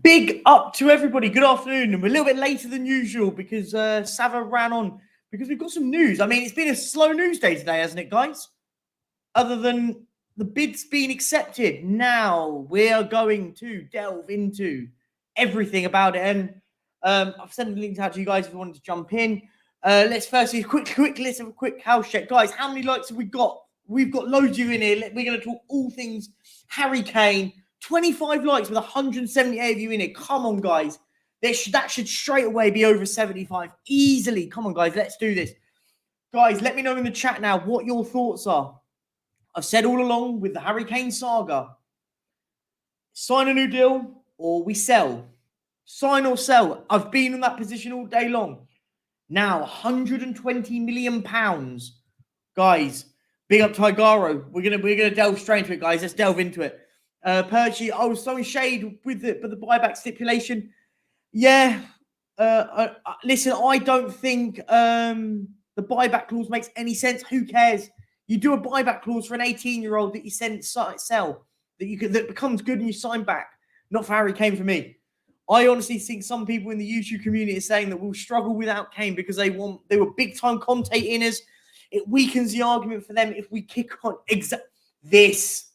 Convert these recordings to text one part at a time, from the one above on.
Big up to everybody. Good afternoon. And we're a little bit later than usual because Sava ran on because we've got some news. I mean, it's been a slow news day today, hasn't it, guys? Other than the bid's been accepted. Now we are going to delve into everything about it. And I've sent the links out to you guys if you wanted to jump in. Let's firstly, quick list of a quick house check. Guys, how many likes have we got? We've got loads of you in here. We're going to talk all things Harry Kane. 25 likes with 178 of you in it. Come on, guys. That should straight away be over 75 easily. Come on, guys. Let's do this. Guys, let me know in the chat now what your thoughts are. I've said all along with the Harry Kane saga, sign a new deal or we sell. Sign or sell. I've been in that position all day long. Now, £120 million. Guys, big up Tigaro. We're gonna delve straight into it, guys. Let's delve into it. Perchy, I was throwing shade with the buyback stipulation. Yeah. Listen, I don't think the buyback clause makes any sense. Who cares? You do a buyback clause for an 18-year-old that you sell that becomes good and you sign back. Not for Harry Kane for me. I honestly think some people in the YouTube community are saying that we'll struggle without Kane because they were big-time Conte inners. It weakens the argument for them if we kick on this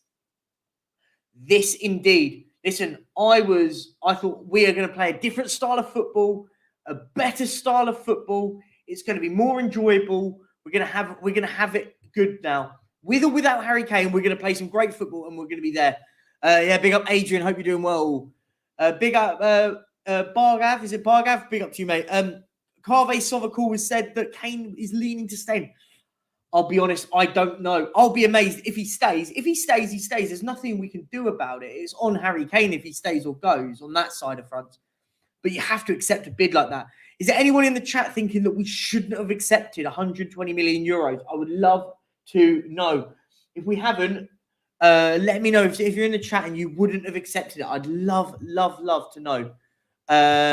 indeed. Listen, I thought we are going to play a different style of football, a better style of football. It's going to be more enjoyable. We're going to have it good now. With or without Harry Kane, we're going to play some great football and we're going to be there. Yeah, big up Adrian. Hope you're doing well. Big up Bargav. Is it Bargav? Big up to you, mate. Carve Sovakul has said that Kane is leaning to stay. I'll be honest, I don't know. I'll be amazed if he stays. If he stays, he stays. There's nothing we can do about it. It's on Harry Kane if he stays or goes on that side of front. But you have to accept a bid like that. Is there anyone in the chat thinking that we shouldn't have accepted 120 million euros? I would love to know. If we haven't, let me know. If you're in the chat and you wouldn't have accepted it, I'd love to know.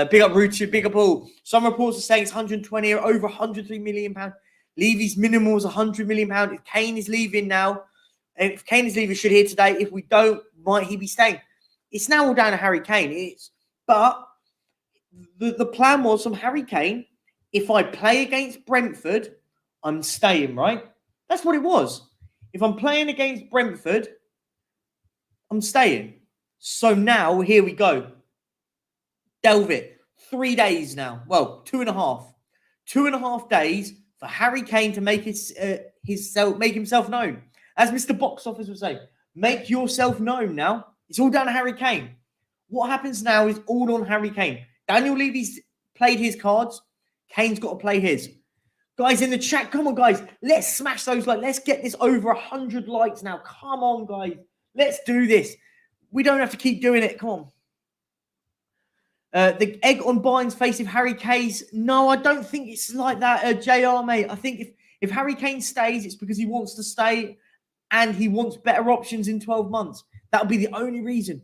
Big up Ruchi, big up all. Some reports are saying it's 120 or over 103 million pounds. Levy's minimal is £100 million. If Kane is leaving now, if Kane is leaving, should hear today. If we don't, might he be staying? It's now all down to Harry Kane. But the plan was from Harry Kane, if I play against Brentford, I'm staying, right? That's what it was. If I'm playing against Brentford, I'm staying. So now, here we go. Delve it. 3 days now. Well, 2.5. 2.5 days for Harry Kane to make himself known. As Mr. Box Office would say, make yourself known now. It's all down to Harry Kane. What happens now is all on Harry Kane. Daniel Levy's played his cards. Kane's got to play his. Guys in the chat, come on, guys. Let's smash those likes. Let's get this over 100 likes now. Come on, guys. Let's do this. We don't have to keep doing it. Come on. The egg on Bayern's face if Harry Kane's. No, I don't think it's like that, JR, mate. I think if Harry Kane stays, it's because he wants to stay and he wants better options in 12 months. That'll be the only reason.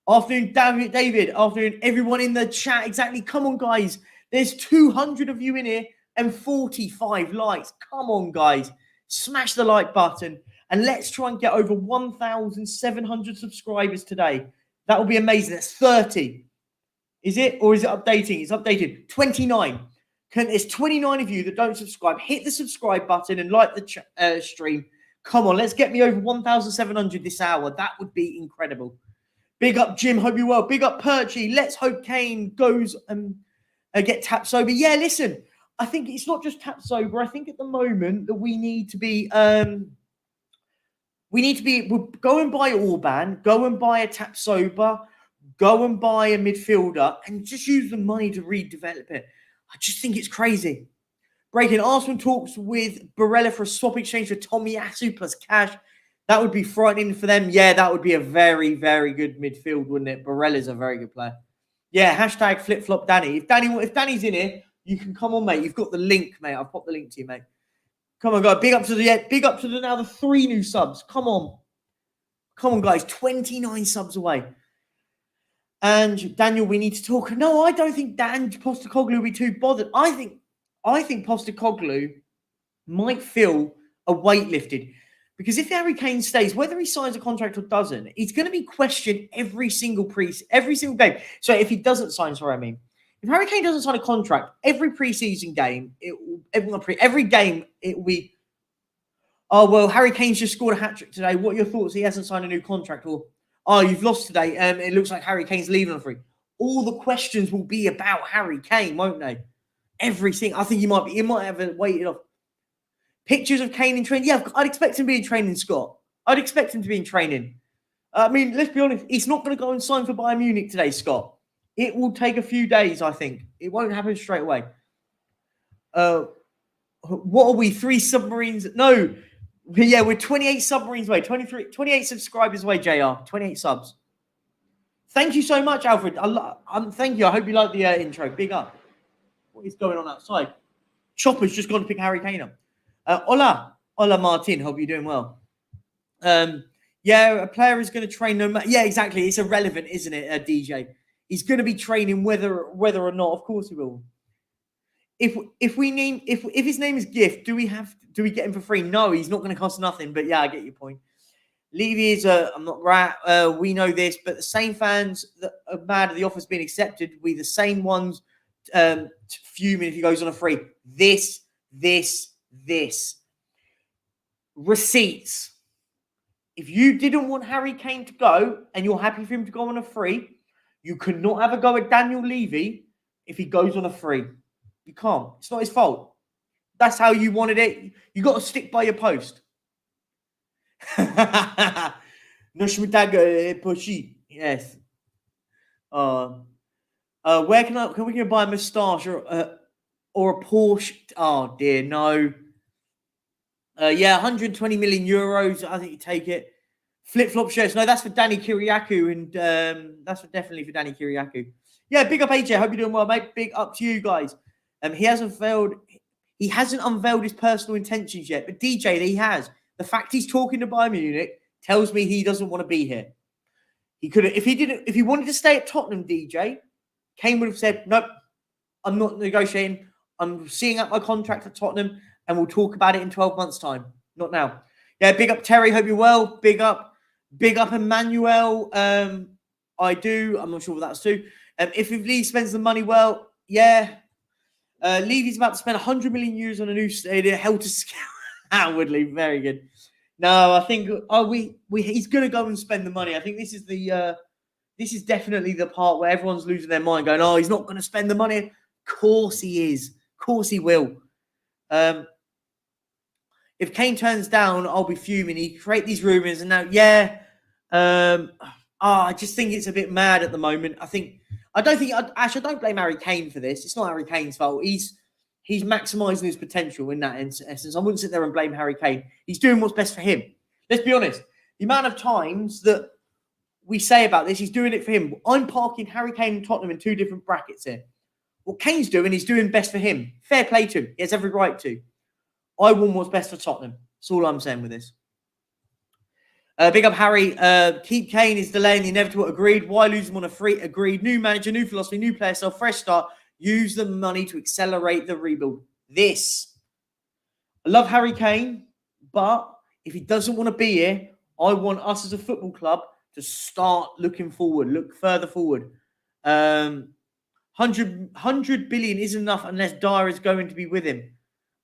Afternoon, David. Afternoon, everyone in the chat. Exactly. Come on, guys. There's 200 of you in here and 45 likes. Come on, guys. Smash the like button and let's try and get over 1,700 subscribers today. That will be amazing. That's 30. Is it? Or is it updating? It's updated. 29. There's 29 of you that don't subscribe. Hit the subscribe button and like the stream. Come on, let's get me over 1,700 this hour. That would be incredible. Big up, Jim. Hope you're well. Big up, Perchy. Let's hope Kane goes and get tap sober. Yeah, listen. I think it's not just tap sober. I think at the moment that we need to be... we'll go and buy Orban. Go and buy a tap sober. Go and buy a midfielder and just use the money to redevelop it. I just think it's crazy. Breaking Arsenal talks with Barella for a swap exchange for Tomiyasu plus cash. That would be frightening for them. Yeah, that would be a very, very good midfield, wouldn't it? Barella's a very good player. Yeah, hashtag flip-flop Danny. If Danny's in here, you can come on, mate. You've got the link, mate. I'll pop the link to you, mate. Come on, guys. Big up to the 3 new subs. Come on. Come on, guys. 29 subs away. And Daniel, we need to talk. No, I don't think Dan Postecoglou will be too bothered. I think Postecoglou might feel a weight lifted Because if Harry Kane stays, whether he signs a contract or doesn't, he's going to be questioned every single game. So if he doesn't sign, if Harry Kane doesn't sign a contract, every preseason game, every game, it will be, oh, well, Harry Kane's just scored a hat-trick today. What are your thoughts? He hasn't signed a new contract. Or, oh, you've lost today. It looks like Harry Kane's leaving on free. All the questions will be about Harry Kane, won't they? Everything. I think he might have waited off. Pictures of Kane in training. Yeah, I'd expect him to be in training, Scott. I'd expect him to be in training. I mean, let's be honest. He's not going to go and sign for Bayern Munich today, Scott. It will take a few days, I think. It won't happen straight away. What are we? 3 submarines? No. Yeah, we're 28 submarines away. 28 subscribers away, JR. 28 subs. Thank you so much, Alfred. Thank you. I hope you like the intro. Big up. What is going on outside? Chopper's just gone to pick Harry Kane up. Hola, Martin. Hope you're doing well. Yeah, a player is going to train no matter. Yeah, exactly. It's irrelevant, isn't it, DJ? He's going to be training whether or not. Of course, he will. If his name is Gift, do we get him for free? No, he's not going to cost nothing. But yeah, I get your point. Levy is I'm not right. We know this, but the same fans that are mad at the offer's being accepted, we the same ones fuming if he goes on a free. This. Receipts. If you didn't want Harry Kane to go and you're happy for him to go on a free, you could not have a go at Daniel Levy if he goes on a free. You can't. It's not his fault. That's how you wanted it. You got to stick by your post. Perchy. Yes. Where can we buy a moustache or a Porsche? Oh dear, no. Yeah, 120 million euros. I think you take it. Flip-flop shirts. No, that's for Danny Kiriakou, and that's definitely for Danny Kiriakou. Yeah, big up AJ. Hope you're doing well, mate. Big up to you guys. He hasn't unveiled his personal intentions yet, but DJ, he has. The fact he's talking to Bayern Munich tells me he doesn't want to be here. He could have, if he wanted to stay at Tottenham, DJ, Kane would have said, nope, I'm not negotiating. I'm seeing out my contract at Tottenham, and we'll talk about it in 12 months' time. Not now. Yeah, big up Terry. Hope you're well. Big up Emmanuel. I do. I'm not sure what that's to. If Lee spends the money well, yeah. Levy's about to spend 100 million euros on a new stadium. Helter Scout. Outwardly, very good. No, I think he's going to go and spend the money. I think this is definitely the part where everyone's losing their mind, going, "Oh, he's not going to spend the money." Of course he is. Of course he will. If Kane turns down, I'll be fuming. He create these rumors, and now, yeah. I just think it's a bit mad at the moment. I don't blame Harry Kane for this. It's not Harry Kane's fault. He's maximising his potential in that essence. I wouldn't sit there and blame Harry Kane. He's doing what's best for him. Let's be honest. The amount of times that we say about this, he's doing it for him. I'm parking Harry Kane and Tottenham in 2 different brackets here. What Kane's doing, he's doing best for him. Fair play to him. He has every right to. I want what's best for Tottenham. That's all I'm saying with this. Big up Harry. Keep Kane is delaying the inevitable. Agreed. Why lose him on a free? Agreed. New manager, new philosophy, new player style, fresh start. Use the money to accelerate the rebuild. I love Harry Kane, but if he doesn't want to be here, I want us as a football club to start looking forward, look further forward. 100 billion isn't enough unless Dyer is going to be with him.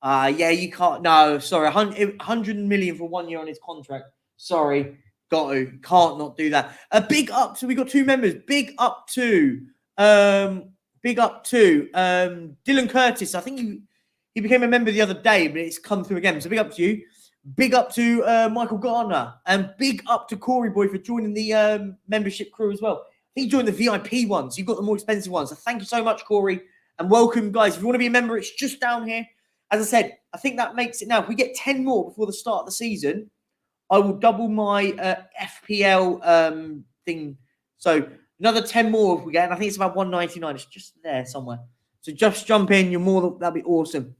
Yeah, you can't. No, sorry. 100 million for 1 year on his contract. Sorry. Can't not do that. Big up to, we got 2 members. Big up to Dylan Curtis. I think he became a member the other day, but it's come through again. So big up to you. Big up to Michael Gardner. And big up to Corey Boy for joining the membership crew as well. He joined the VIP ones. You've got the more expensive ones. So thank you so much, Corey. And welcome, guys. If you want to be a member, it's just down here. As I said, I think that makes it now. If we get 10 more before the start of the season, I will double my FPL thing. So another 10 more if we get. And I think it's about 199. It's just there somewhere. So just jump in. That'd be awesome.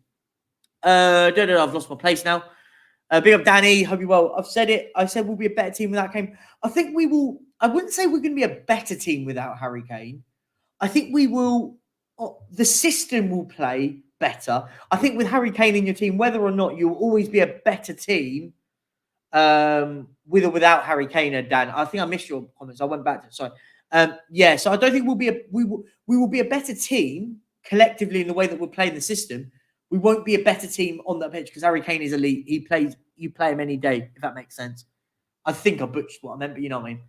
I've lost my place now. Big up Danny. Hope you well. I've said it. I said we'll be a better team without Kane. I think we will. I wouldn't say we're going to be a better team without Harry Kane. I think we will. The system will play better. I think with Harry Kane in your team, whether or not you'll always be a better team, with or without Harry Kane, Dan. I think I missed your comments. I went back to it. Sorry. Yeah, so I don't think we will be a better team collectively in the way that we're playing the system. We won't be a better team on that pitch because Harry Kane is elite. You play him any day, if that makes sense. I think I butchered what I meant, but you know what I mean.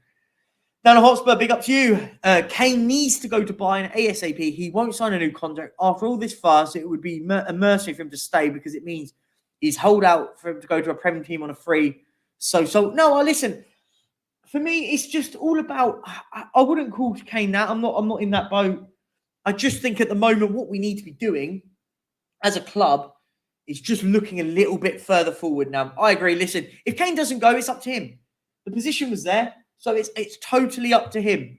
Dan Hotspur, big up to you. Kane needs to go to Bayern ASAP. He won't sign a new contract. After all this fuss, it would be a mercy for him to stay because it means he's hold out for him to go to a Premier team on a free. So no, listen. For me, it's just all about. I wouldn't call Kane that. I'm not in that boat. I just think at the moment what we need to be doing as a club is just looking a little bit further forward now. I agree. Listen, if Kane doesn't go, it's up to him. The position was there, so it's totally up to him.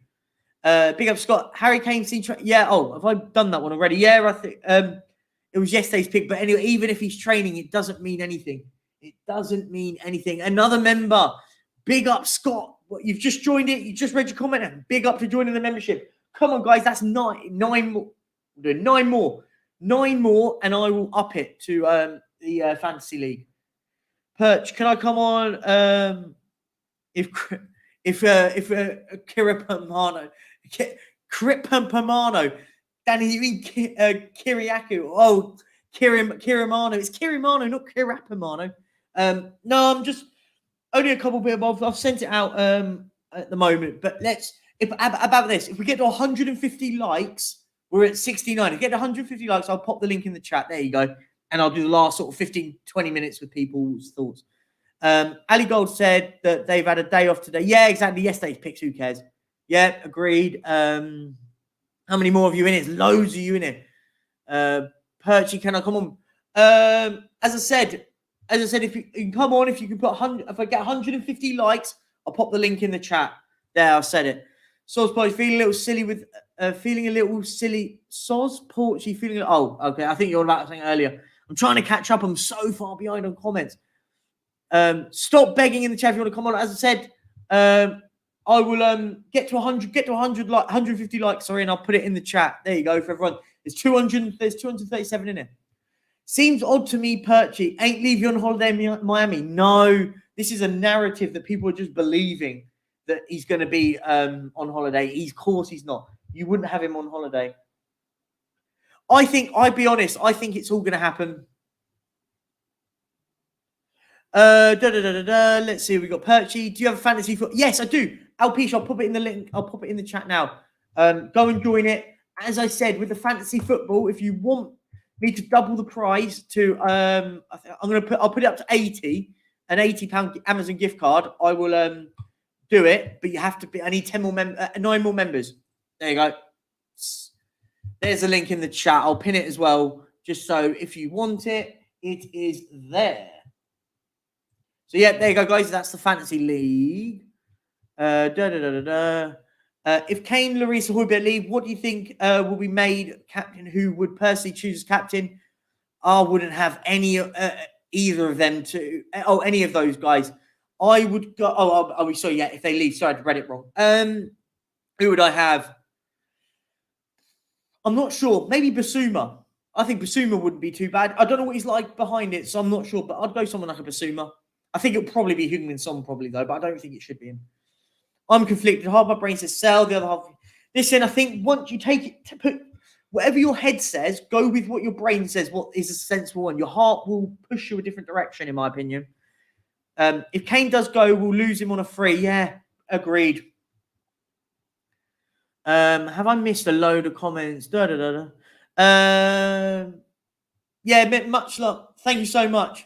Big up, Scott. Harry Kane, yeah. Oh, have I done that one already? Yeah, I think it was yesterday's pick. But anyway, even if he's training, it doesn't mean anything. It doesn't mean anything. Another member. Big up, Scott. You've just joined it. You just read your comment. And big up for joining the membership. Come on, guys. That's nine more. I'm doing 9 more. 9 more, and I will up it to the Fantasy League. Perch, can I come on? If Kiripamano, Danny, you mean Kiriaku? Oh, Kirimano. It's Kirimano, not Kirapamano. No, I'm just only a couple bit above. I've sent it out at the moment, but about this. If we get to 150 likes, we're at 69. If we get to 150 likes, I'll pop the link in the chat. There you go. And I'll do the last sort of 15, 20 minutes with people's thoughts. Ali Gold said that they've had a day off today. Yeah, exactly. Yesterday's picks. Who cares? Yeah, agreed. How many more of you in it? There's loads of you in it. Perchy, can I come on? As I said, if you can come on, if you can put 100, if I get 150 likes, I'll pop the link in the chat. There, I said it. Soz Post feeling a little silly with Soz Porchy feeling. Oh, okay. I think you're about something earlier. I'm trying to catch up. I'm so far behind on comments. Stop begging in the chat if you want to come on. As I said, I will get to 150 likes, sorry, and I'll put it in the chat. There you go for everyone. There's 237 in it. Seems odd to me, Perchy. Ain't leave you on holiday in Miami. No, this is a narrative that people are just believing that he's going to be on holiday. Of course he's not. You wouldn't have him on holiday. I'd be honest, I think it's all going to happen. Let's see. We got Perchy. Do you have a fantasy football? Yes, I do. Alpish, I'll put it in the link. I'll pop it in the chat now. Go and join it. As I said, with the fantasy football, if you want me to double the price to, I'll put it up to 80, an £80 Amazon gift card. I will do it, but you have to be. I need 9 more members. There you go. There's a link in the chat. I'll pin it as well, just so if you want it, it is there. So yeah, there you go, guys. That's the Fantasy League. If Kane, Lloris, or Højbjerg leave, what do you think will be made captain? Who would personally choose as captain? I wouldn't have any either of them to. Oh, any of those guys. I would go. Oh, sorry. Yeah, if they leave. Sorry, I read it wrong. Who would I have? I'm not sure. Maybe Basuma. I think Basuma wouldn't be too bad. I don't know what he's like behind it, so I'm not sure. But I'd go someone like a Basuma. I think it'll probably be Heung-min Son, probably though. But I don't think it should be him. I'm conflicted. Half my brain says sell. The other half. Listen, I think once you take it to put whatever your head says, go with what your brain says. What is a sensible one? Your heart will push you a different direction, in my opinion. If Kane does go, we'll lose him on a free. Yeah, agreed. Have I missed a load of comments? Yeah, much luck. Thank you so much.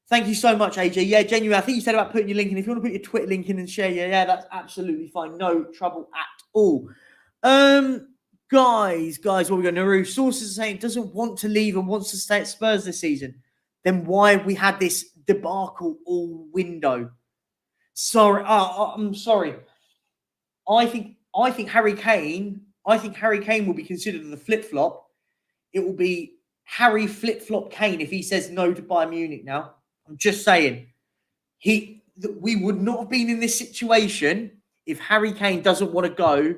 Thank you so much, AJ. Yeah, genuinely. I think you said about putting your link in. If you want to put your Twitter link in and share, yeah, that's absolutely fine. No trouble at all. Guys, what we got? Naru sources are saying doesn't want to leave and wants to stay at Spurs this season. Then why have we had this debacle all window? Sorry, I'm sorry. I think Harry Kane. I think Harry Kane will be considered the flip flop. It will be Harry flip flop Kane if he says no to Bayern Munich now. I'm just saying, we would not have been in this situation if Harry Kane doesn't want to go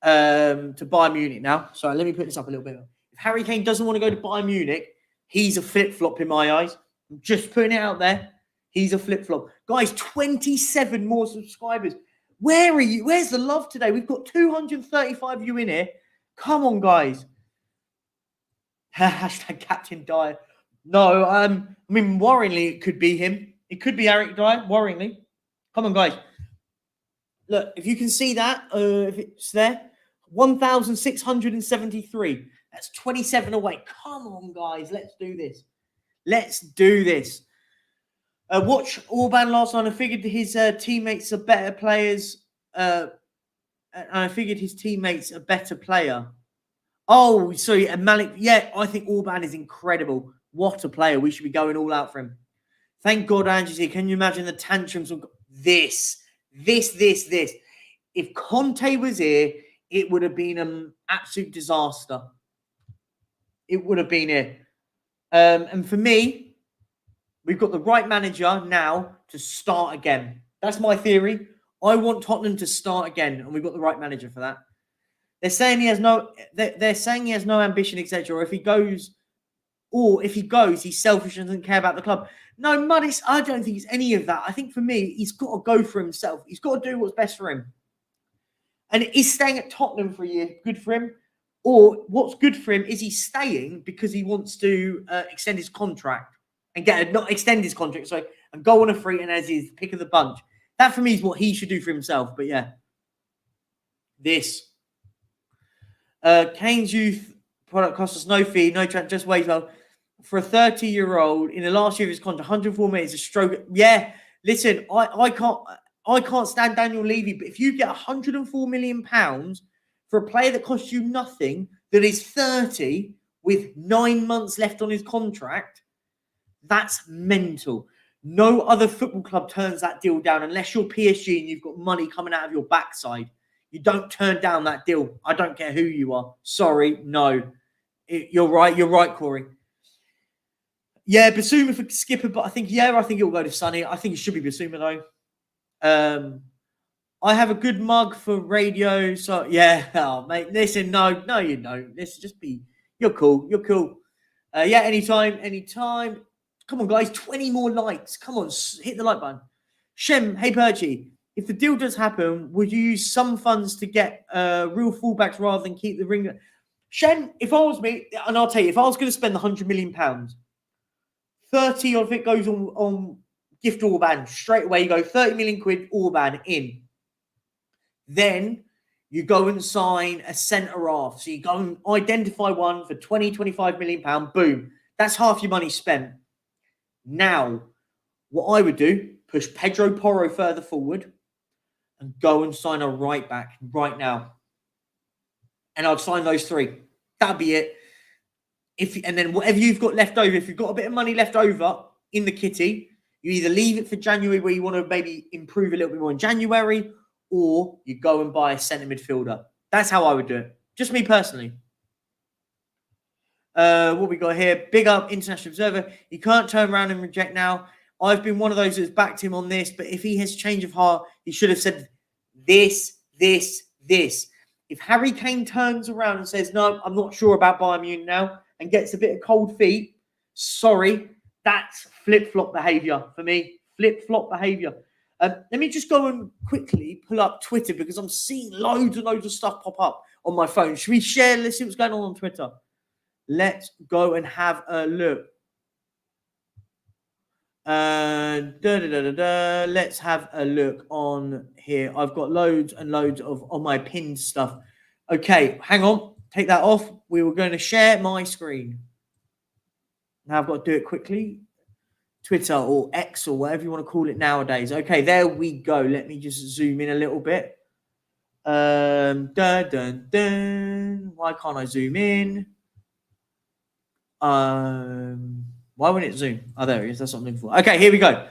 to Bayern Munich now. Sorry, let me put this up a little bit. If Harry Kane doesn't want to go to Bayern Munich, he's a flip flop in my eyes. I'm just putting it out there. He's a flip-flop. Guys, 27 more subscribers. Where are you? Where's the love today? We've got 235 of you in here. Come on, guys. Hashtag Captain Dyer. No, I mean, worryingly, it could be him. It could be Eric Dyer, worryingly. Come on, guys. Look, if you can see that, if it's there, 1,673. That's 27 away. Come on, guys. Let's do this. Let's do this. Watch Orban last night. I figured his teammates are better players. And I figured his teammates are better player. Oh, sorry, Malik. Yeah, I think Orban is incredible. What a player. We should be going all out for him. Thank God Andrew's here. Can you imagine the tantrums of this? If Conte was here, it would have been an absolute disaster. It would have been it. And for me, we've got the right manager now to start again. That's my theory. I want Tottenham to start again, and we've got the right manager for that. They're saying he has no. They're saying he has no ambition, etc. Or if he goes, he's selfish and doesn't care about the club. No, Muddis, I don't think it's any of that. I think for me, he's got to go for himself. He's got to do what's best for him. And is staying at Tottenham for a year good for him? Or what's good for him is he's staying because he wants to extend his contract and not extend his contract, sorry, and go on a free and as his pick of the bunch. That for me is what he should do for himself. But yeah, this. Kane's youth product costs us no fee, no transfer, just wage well. For a 30-year-old in the last year of his contract, 104 minutes, a stroke. Yeah, listen, I can't stand Daniel Levy, but if you get £104 million for a player that costs you nothing, that is 30 with 9 months left on his contract, that's mental. No other football club turns that deal down unless you're PSG and you've got money coming out of your backside. You don't turn down that deal. I don't care who you are. Sorry, no. You're right. You're right, Corey. Yeah, Basuma for skipper, but I think it'll go to Sonny. I think it should be Basuma, though. I have a good mug for radio, so yeah. Oh, mate, listen, no, you don't. Let's just be. You're cool. Yeah, anytime. Come on, guys, 20 more likes. Come on, hit the like button. Shem, hey, Perchy. If the deal does happen, would you use some funds to get real fullbacks rather than keep the ring? Shem, if I was me, and I'll tell you, if I was going to spend £100 million, 30 of it goes on gift Orban. Straight away, you go 30 million quid, Orban in. Then you go and sign a centre-half. So you go and identify one for 20, 25 million pounds. Boom. That's half your money spent. Now, what I would do, push Pedro Porro further forward and go and sign a right back right now. And I'd sign those three. That'd be it. And then whatever you've got left over, if you've got a bit of money left over in the kitty, you either leave it for January where you want to maybe improve a little bit more in January, or you go and buy a centre midfielder. That's how I would do it. Just me personally. What we got here? Big up International Observer. You can't turn around and reject now. I've been one of those that's backed him on this, but if he has change of heart, he should have said this. If Harry Kane turns around and says, no, I'm not sure about Bayern Munich now, and gets a bit of cold feet, sorry, that's flip-flop behaviour for me. Flip-flop behaviour. Let me just go and quickly pull up Twitter because I'm seeing loads and loads of stuff pop up on my phone. Should we share? Let's see what's going on Twitter. Let's go and have a look. Let's have a look on here. I've got loads and loads of on my pinned stuff. Okay, hang on. Take that off. We were going to share my screen. Now I've got to do it quickly. Twitter or X or whatever you want to call it nowadays. Okay, there we go. Let me just zoom in a little bit. Why can't I zoom in? Why wouldn't it zoom? Oh, there it is. That's what I'm looking for. Okay, here we go.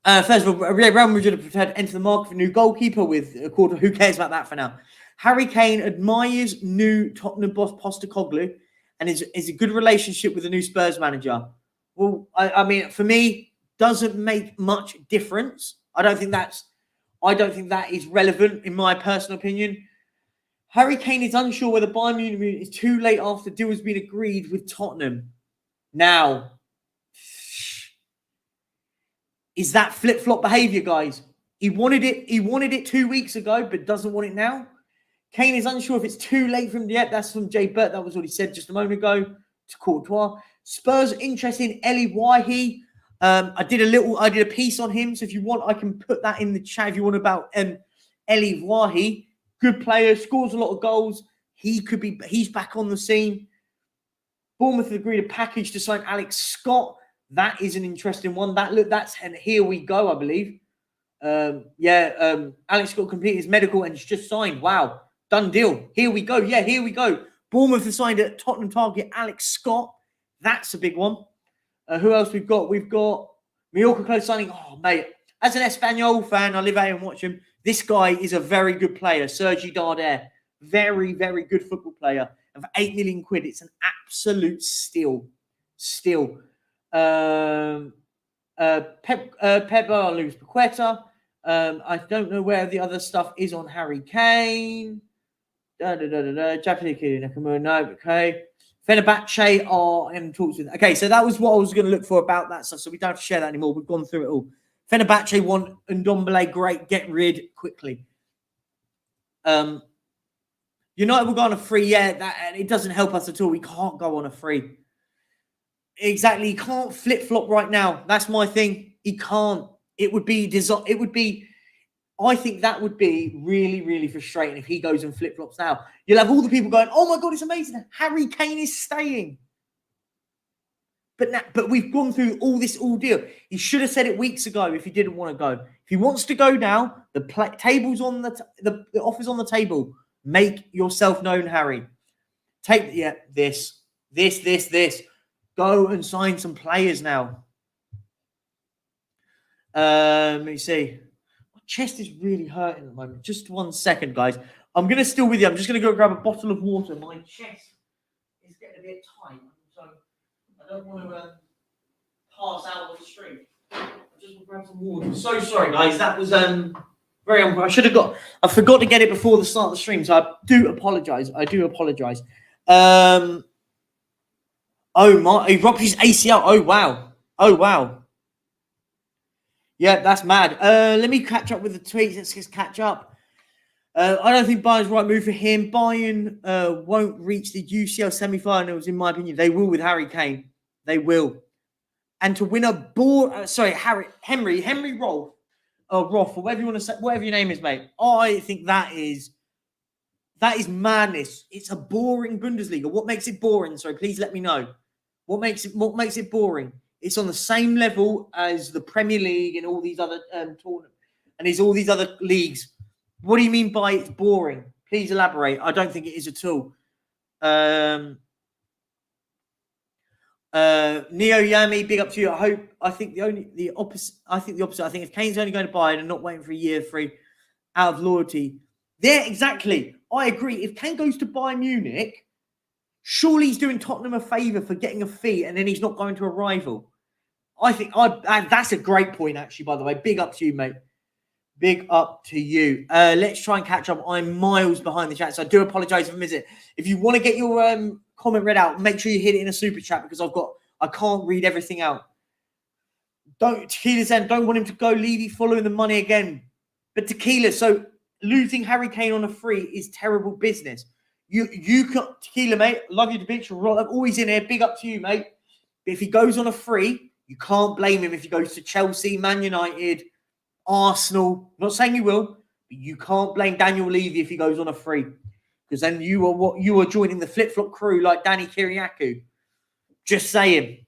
First of all, Real Madrid have prepared to enter the market for a new goalkeeper with a quarter. Who cares about that for now? Harry Kane admires new Tottenham boss Postecoglou and is a good relationship with the new Spurs manager. Well, I mean, for me, doesn't make much difference. I don't think that is relevant in my personal opinion. Harry Kane is unsure whether Bayern Munich is too late after the deal has been agreed with Tottenham. Now, Is that flip-flop behaviour, guys? He wanted it 2 weeks ago, but doesn't want it now. Kane is unsure if it's too late for him yet. That's from Jay Burt. That was what he said just a moment ago to Courtois. Spurs interested in Eli Wahi. I did a piece on him. So if you want, I can put that in the chat if you want about Eli Wahi. Good player, scores a lot of goals. He's back on the scene. Bournemouth have agreed a package to sign Alex Scott. That is an interesting one. And here we go, I believe. Alex Scott completed his medical and he's just signed. Wow. Done deal. Here we go. Yeah, here we go. Bournemouth have signed a Tottenham target, Alex Scott. That's a big one. Who else we've got? We've got Mallorca close signing. Oh, mate. As an Espanyol fan, I live out and watch him. This guy is a very good player. Sergi Darder. Very, very good football player. And for 8 million quid, it's an absolute steal. Pep Luis Paqueta. I don't know where the other stuff is on Harry Kane. Japanese kid Nakamura. No, okay. Fenerbahce are in talks with. Okay, so that was what I was going to look for about that stuff. So we don't have to share that anymore. We've gone through it all. Fenerbahce want Ndombele. Great, get rid quickly. United will go on a free. Yeah, and it doesn't help us at all. We can't go on a free. Exactly, he can't flip flop right now. That's my thing. He can't. It would be. I think that would be really, really frustrating if he goes and flip flops now. You'll have all the people going, "Oh my God, it's amazing! Harry Kane is staying." But we've gone through all this ordeal. He should have said it weeks ago if he didn't want to go. If he wants to go now, the table's on the offer's on the table. Make yourself known, Harry. Take this. Go and sign some players now. Let me see. My chest is really hurting at the moment. Just 1 second, guys. I'm going to still with you. I'm just going to go grab a bottle of water. My chest is getting a bit tight. So I don't want to pass out on the stream. I just want to grab some water. So sorry, guys. That was very I forgot to get it before the start of the stream. So I do apologise. Oh my, he ruptured his ACL. Oh wow. Yeah, that's mad. Let me catch up with the tweets. Let's just catch up. I don't think Bayern's the right move for him. Bayern won't reach the UCL semi-finals, in my opinion. They will with Harry Kane. They will. And to win a Henry Rolf, Roth, or whatever you want to say, whatever your name is, mate. I think that is madness. It's a boring Bundesliga. What makes it boring? Sorry, please let me know. What makes it boring? It's on the same level as the Premier League and all these other tournaments, and there's all these other leagues. What do you mean by it's boring? Please elaborate. I don't think it is at all. Neo Yami, big up to you. I think the opposite. I think if Kane's only going to Bayern and not waiting for a year free out of loyalty, there exactly. I agree. If Kane goes to Bayern Munich, surely he's doing Tottenham a favour for getting a fee, and then he's not going to a rival. I think that's a great point, actually. By the way, big up to you, mate. Big up to you. Let's try and catch up. I'm miles behind the chat, so I do apologise for missing it. If you want to get your comment read out, make sure you hit it in a super chat because I can't read everything out. Tequila said, don't want him to go. Levy following the money again. But Tequila, so losing Harry Kane on a free is terrible business. You Tequila, mate, love you to bitch. I'm always in here. Big up to you, mate. But if he goes on a free, you can't blame him if he goes to Chelsea, Man United, Arsenal. I'm not saying you will, but you can't blame Daniel Levy if he goes on a free. Because then you are joining the flip-flop crew like Danny Kiriakou. Just saying.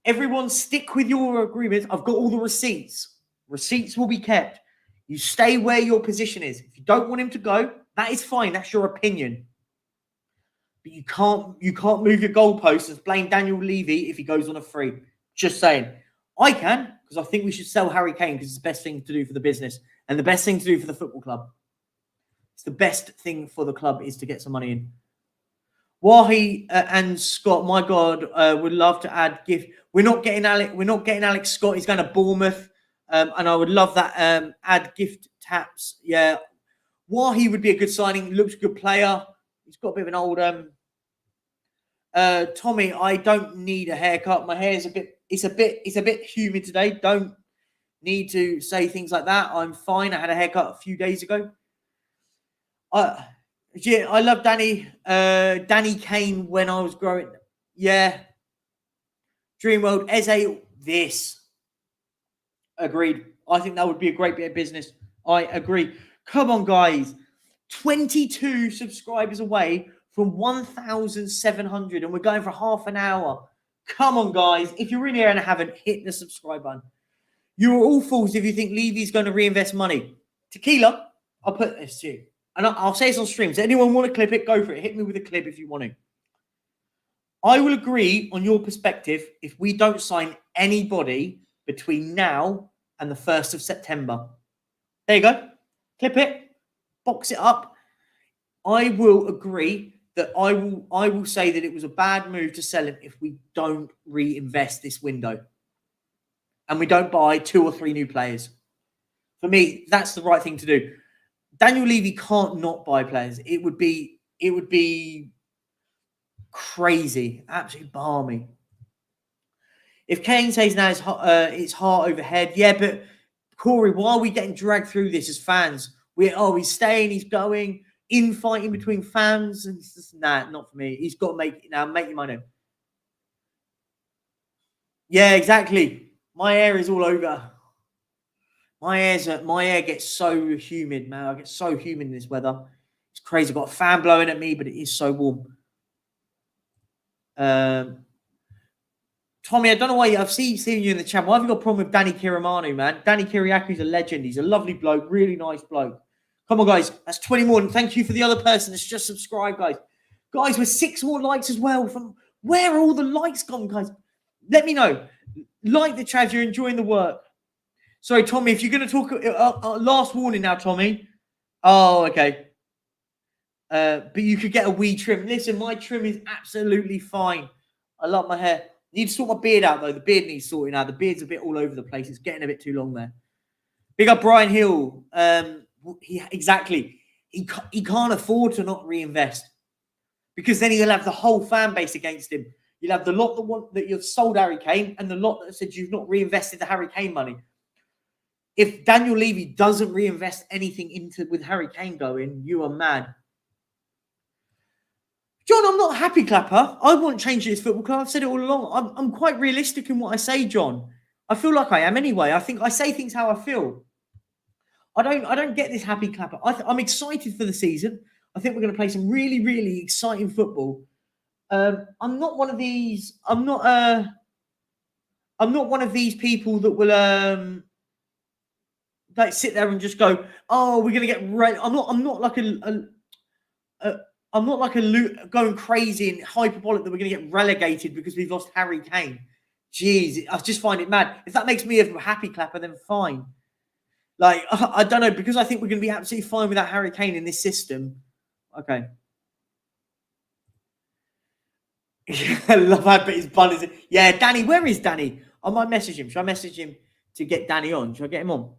Everyone stick with your agreements. I've got all the receipts. Receipts will be kept. You stay where your position is. If you don't want him to go, that is fine. That's your opinion. But you can't move your goalposts and blame Daniel Levy if he goes on a free. Just saying. I can, because I think we should sell Harry Kane because it's the best thing to do for the business and the best thing to do for the football club. It's the best thing for the club is to get some money in. Wahi and Scott, my God, would love to add gift. We're not getting Alex Scott. He's going to Bournemouth, and I would love that. Add gift taps. Yeah, Wahi would be a good signing. Looks a good player. He's got a bit of an old. Tommy, I don't need a haircut. My hair's a bit it's a bit humid today. Don't need to say things like that. I'm fine. I had a haircut a few days ago. Yeah, I love Danny Kane when I was growing. Yeah. Dream World, Eze, this. Agreed. I think that would be a great bit of business. I agree. Come on, guys. 22 subscribers away from 1,700, and we're going for half an hour. Come on, guys. If you're in here and haven't, hit the subscribe button. You're all fools if you think Levy's going to reinvest money. Tequila, I'll put this to you. And I'll say this on stream. Does anyone want to clip it? Go for it. Hit me with a clip if you want to. I will agree on your perspective if we don't sign anybody between now and the 1st of September. There you go. Clip it. Box it up. I will agree that I will say that it was a bad move to sell him if we don't reinvest this window. And we don't buy 2 or 3 new players. For me, that's the right thing to do. Daniel Levy can't not buy players. It would be crazy, absolutely balmy. If Kane says now it's heart over head, yeah, but Corey, why are we getting dragged through this as fans? He's staying, he's going, infighting between fans, and it's just, nah, not for me. He's got to make your money. Yeah, exactly. My hair is all over. My hair gets so humid, man. I get so humid in this weather. It's crazy. I've got a fan blowing at me, but it is so warm. Tommy, I don't know why I've seen you in the chat. Why have you got a problem with Danny Kiramanu, man? Danny Kiriaku's a legend. He's a lovely bloke, really nice bloke. Come on, guys. That's 20 more. And thank you for the other person that's just subscribed, guys. Guys, with 6 more likes as well. From where are all the likes gone, guys? Let me know. Like the chat if you're enjoying the work. Sorry, Tommy, if you're going to talk... last warning now, Tommy. Oh, okay. But you could get a wee trim. Listen, my trim is absolutely fine. I love my hair. Need to sort my beard out, though. The beard needs sorting out. The beard's a bit all over the place. It's getting a bit too long there. Big up Brian Hill. Exactly. He can't afford to not reinvest because then he'll have the whole fan base against him. You'll have the lot that you've sold Harry Kane and the lot that said you've not reinvested the Harry Kane money. If Daniel Levy doesn't reinvest anything with Harry Kane going, you are mad. John, I'm not a happy clapper. I want change in this football club. I've said it all along. I'm quite realistic in what I say, John. I feel like I am anyway. I think I say things how I feel. I don't get this happy clapper. I'm excited for the season. I think we're going to play some really, really exciting football. I'm not one of these. I'm not one of these people that will like sit there and just go, "Oh, we're going to get." I'm not like I'm not like going crazy and hyperbolic that we're going to get relegated because we've lost Harry Kane. Jeez, I just find it mad. If that makes me a happy clapper, then fine. Like, I don't know, because I think we're going to be absolutely fine without Harry Kane in this system. Okay. I love how bit his bun is. Yeah, Danny, where is Danny? I might message him. Should I message him to get Danny on? Should I get him on?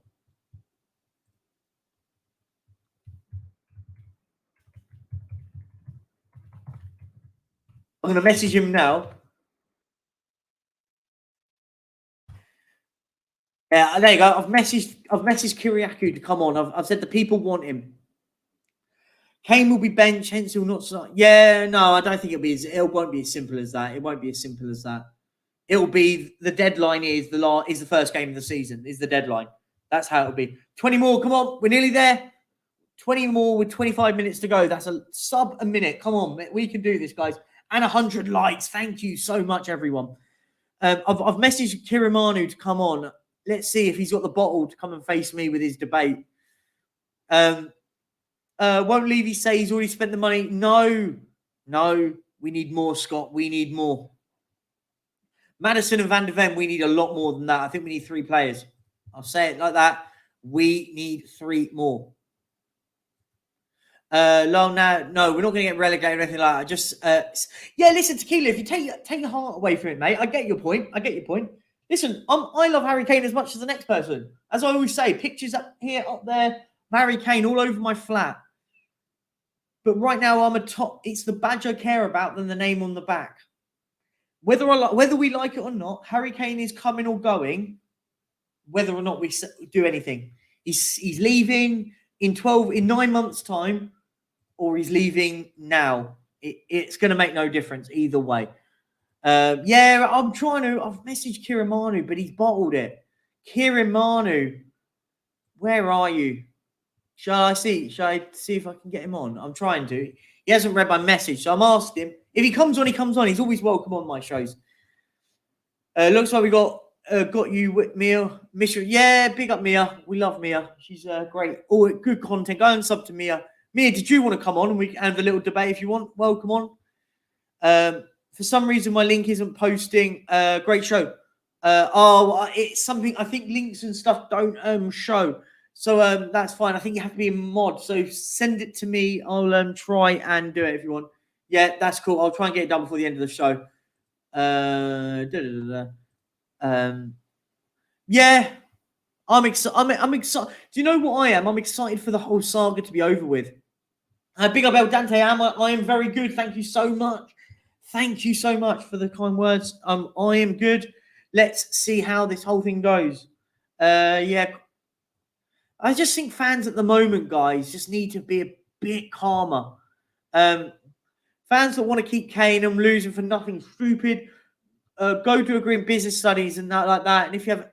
I'm going to message him now. Yeah, there you go. I've messaged Kiriaku to come on. I've said the people want him. Kane will be benched, hence he'll not start. Yeah, no, I don't think it won't be as simple as that. It won't be as simple as that. It'll be the deadline is the first game of the season, is the deadline. That's how it'll be. 20 more, come on, we're nearly there. 20 more with 25 minutes to go. That's a sub a minute. Come on, we can do this, guys. And 100 likes. Thank you so much, everyone. I've messaged Kiramanu to come on. Let's see if he's got the bottle to come and face me with his debate. Won't Levy say he's already spent the money? No. We need more, Scott. We need more. Maddison and Van de Ven, we need a lot more than that. I think we need 3 players. I'll say it like that. We need 3 more. No, we're not going to get relegated or anything like that. Just, yeah, listen, Tequila, if you take your heart away from it, mate, I get your point. Listen, I love Harry Kane as much as the next person. As I always say, pictures up here, up there, Harry Kane all over my flat. But right now, it's the badge I care about than the name on the back. whether we like it or not, Harry Kane is coming or going, whether or not we do anything. He's leaving in 9 months' time, or he's leaving now. It's going to make no difference either way. Yeah, I've messaged Kieran Manu, but he's bottled it. Kieran Manu, where are you? Shall I see if I can get him on? I'm trying to. He hasn't read my message, so I'm asking him. If he comes on, he comes on. He's always welcome on my shows. Looks like we got you with Mia. Yeah, big up Mia. We love Mia. She's great. Oh, good content. Go and sub to Mia. Mia, did you want to come on and we can have a little debate if you want? Welcome on. For some reason, my link isn't posting. Great show. It's something. I think links and stuff don't show. So that's fine. I think you have to be a mod. So send it to me. I'll try and do it if you want. Yeah, that's cool. I'll try and get it done before the end of the show. Yeah, I'm excited. I'm excited. Do you know what I am? I'm excited for the whole saga to be over with. Big up El Dante. I am very good. Thank you so much. Thank you so much for the kind words. I am good. Let's see how this whole thing goes. Yeah. I just think fans at the moment, guys, just need to be a bit calmer. Fans that want to keep Kane and losing for nothing stupid, go to agree in business studies and that like that. And if you have,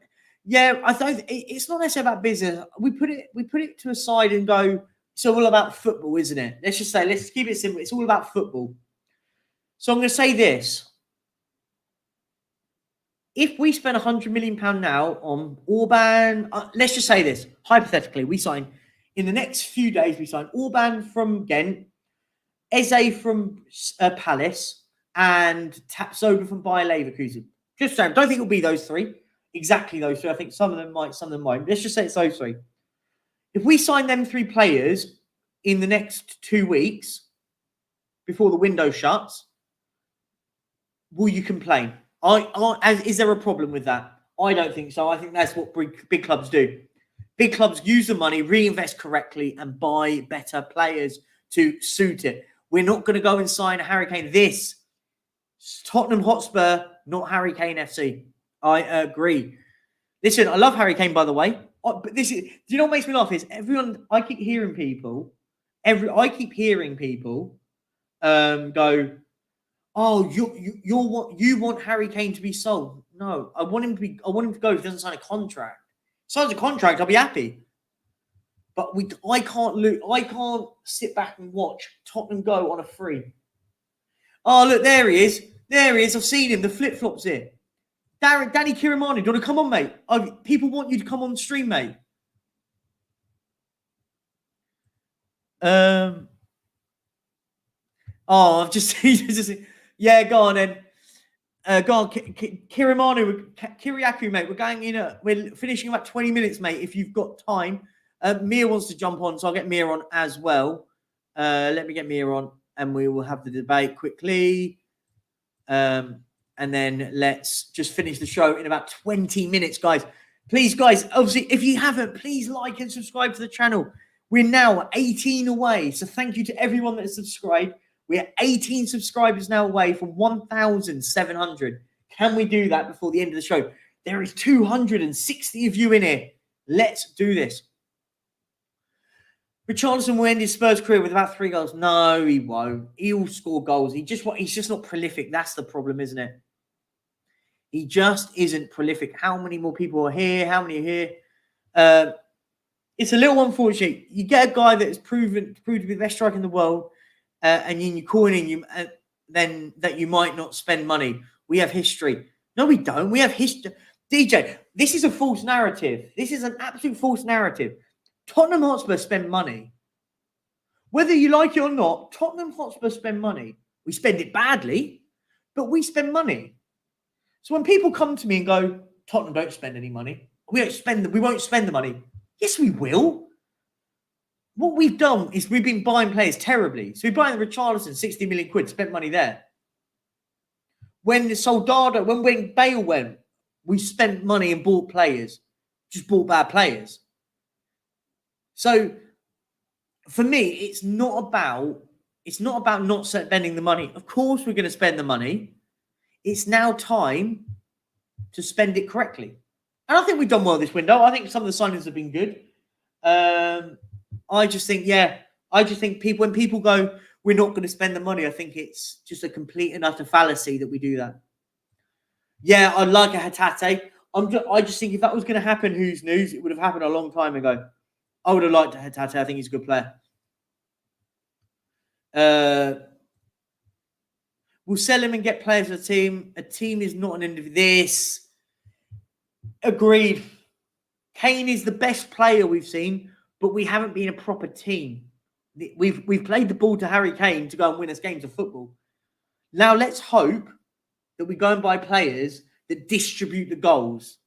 I think it's not necessarily about business. We put it to a side and go. It's all about football, isn't it? Let's keep it simple. It's all about football. So I'm going to say this. If we spend £100 million now on Orban, let's just say this. Hypothetically, we sign, in the next few days, we sign Orban from Ghent, Eze from Palace, and Tapsoba from Bayer Leverkusen. Just saying, don't think it'll be those three. Exactly those three. I think some of them might, some of them won't. Let's just say it's those three. If we sign them three players in the next 2 weeks, before the window shuts, will you complain? Is there a problem with that? I don't think so. I think that's what big clubs do. Big clubs use the money, reinvest correctly, and buy better players to suit it. We're not going to go and sign a Harry Kane. This Tottenham Hotspur, not Harry Kane FC. I agree. Listen, I love Harry Kane, by the way. But this is, do you know what makes me laugh? Is everyone? I keep hearing people. Go, oh, you want Harry Kane to be sold? No, I want him to go if he doesn't sign a contract. Signs a contract, I'll be happy. But I can't sit back and watch Tottenham go on a free. Oh, look, there he is. I've seen him. The flip flops here. Danny Kiramani, do you want to come on, mate? People want you to come on the stream, mate. I've just yeah, go on then. Go on, Kiriaku, mate. We're going in. We're finishing about 20 minutes, mate. If you've got time, Mia wants to jump on, so I'll get Mia on as well. Let me get Mia on, and we will have the debate quickly. And then let's just finish the show in about 20 minutes, guys. Please, guys, obviously, if you haven't, please like and subscribe to the channel. We're now 18 away, so thank you to everyone that has subscribed. We're 18 subscribers now away from 1,700. Can we do that before the end of the show? There is 260 of you in here. Let's do this. Richarlison will end his Spurs career with about 3 goals. No, he won't. He'll score goals. He's just not prolific. That's the problem, isn't it? He just isn't prolific. How many more people are here? How many are here? It's a little unfortunate. You get a guy that is proved to be the best striker in the world, and you're calling in you, then that you might not spend money. We have history. No, we don't. We have history. DJ, this is a false narrative. This is an absolute false narrative. Tottenham Hotspur spend money. Whether you like it or not, Tottenham Hotspur spend money. We spend it badly, but we spend money. So when people come to me and go, Tottenham don't spend any money, we won't spend the money. Yes, we will. What we've done is we've been buying players terribly. So we're buying the Richarlison, 60 million quid, spent money there. When Soldado, when Bale went, we spent money and bought players. Just bought bad players. So for me, it's not about not spending the money. Of course, we're going to spend the money. It's now time to spend it correctly. And I think we've done well this window. I think some of the signings have been good. I just think when people go, we're not going to spend the money, I think it's just a complete and utter fallacy that we do that. Yeah, I'd like a Hatate. I just think if that was going to happen, who's news? It would have happened a long time ago. I would have liked a Hatate. I think he's a good player. We'll sell him and get players for the team. A team is not an individual. This. Agreed. Kane is the best player we've seen, but we haven't been a proper team. We've played the ball to Harry Kane to go and win us games of football. Now let's hope that we go and buy players that distribute the goals.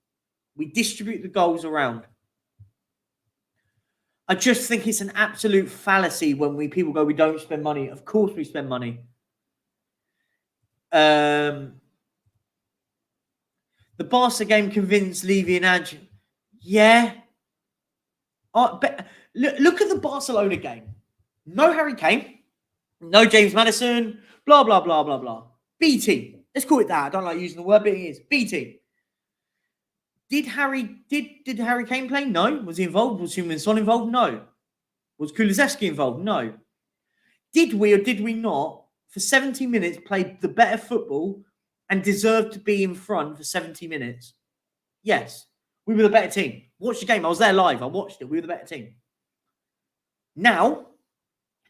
We distribute the goals around. I just think it's an absolute fallacy when people go, we don't spend money. Of course we spend money. The Barca game convinced Levy and Ange. Yeah. Look at the Barcelona game. No Harry Kane. No James Maddison. Blah, blah, blah, blah, blah. BT. Let's call it that. I don't like using the word, but it is. BT. Did Harry Kane play? No. Was he involved? Was Heung-min Son involved? No. Was Kulusevski involved? No. Did we or did we not, for 70 minutes, play the better football and deserved to be in front for 70 minutes? Yes. We were the better team. Watch the game. I was there live. I watched it. We were the better team. Now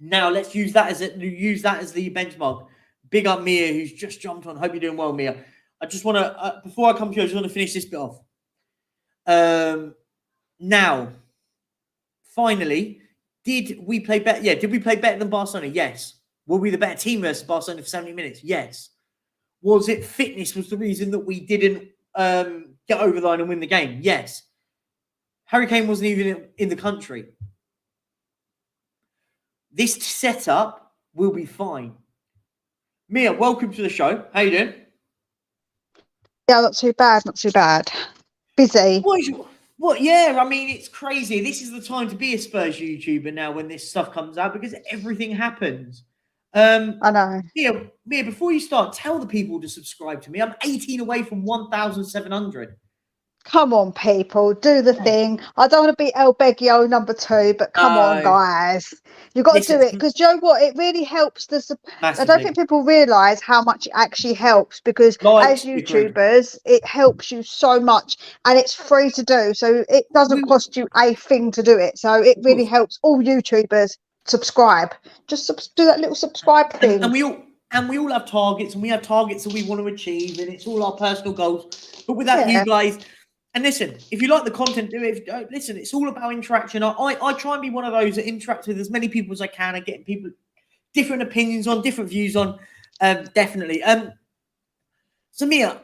let's use that as the benchmark. Big up Mia, who's just jumped on. Hope you're doing well, Mia. I just want to, before I come to you, I just want to finish this bit off. Now, finally, did we play better? Yeah, did we play better than Barcelona? Yes. Were we the better team versus Barcelona for 70 minutes? Yes. Was it fitness was the reason that we didn't get over the line and win the game? Yes. Harry Kane wasn't even in the country. This setup will be fine. Mia, welcome to the show. How you doing? Yeah, not too bad, not too bad. Busy. What? Yeah, I mean, it's crazy. This is the time to be a Spurs YouTuber now when this stuff comes out because everything happens. I know. Mia, before you start, tell the people to subscribe to me. I'm 18 away from 1,700. Come on, people, do the thing. I don't want to be El Beggio number 2, but come on, guys. You've got to do it because, you know what? It really helps. I don't think people realise how much it actually helps because as YouTubers, it helps you so much and it's free to do. So it doesn't cost you a thing to do it. So it really helps all YouTubers subscribe. Just do that little subscribe thing. And we all have targets and we have targets that we want to achieve and it's all our personal goals. But without you guys... And listen, if you like the content, do it. Listen, it's all about interaction. I try and be one of those that interact with as many people as I can and getting people different opinions on, different views on. Definitely. So Mia,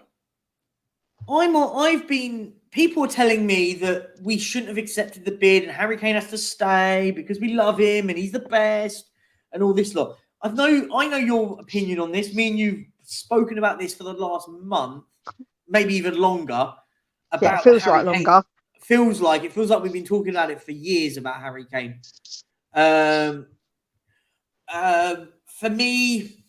people are telling me that we shouldn't have accepted the bid and Harry Kane has to stay because we love him and he's the best and all this lot. I know your opinion on this. Me and you've spoken about this for the last month, maybe even longer. Yeah, it feels like longer. Feels like we've been talking about it for years about Harry Kane. For me,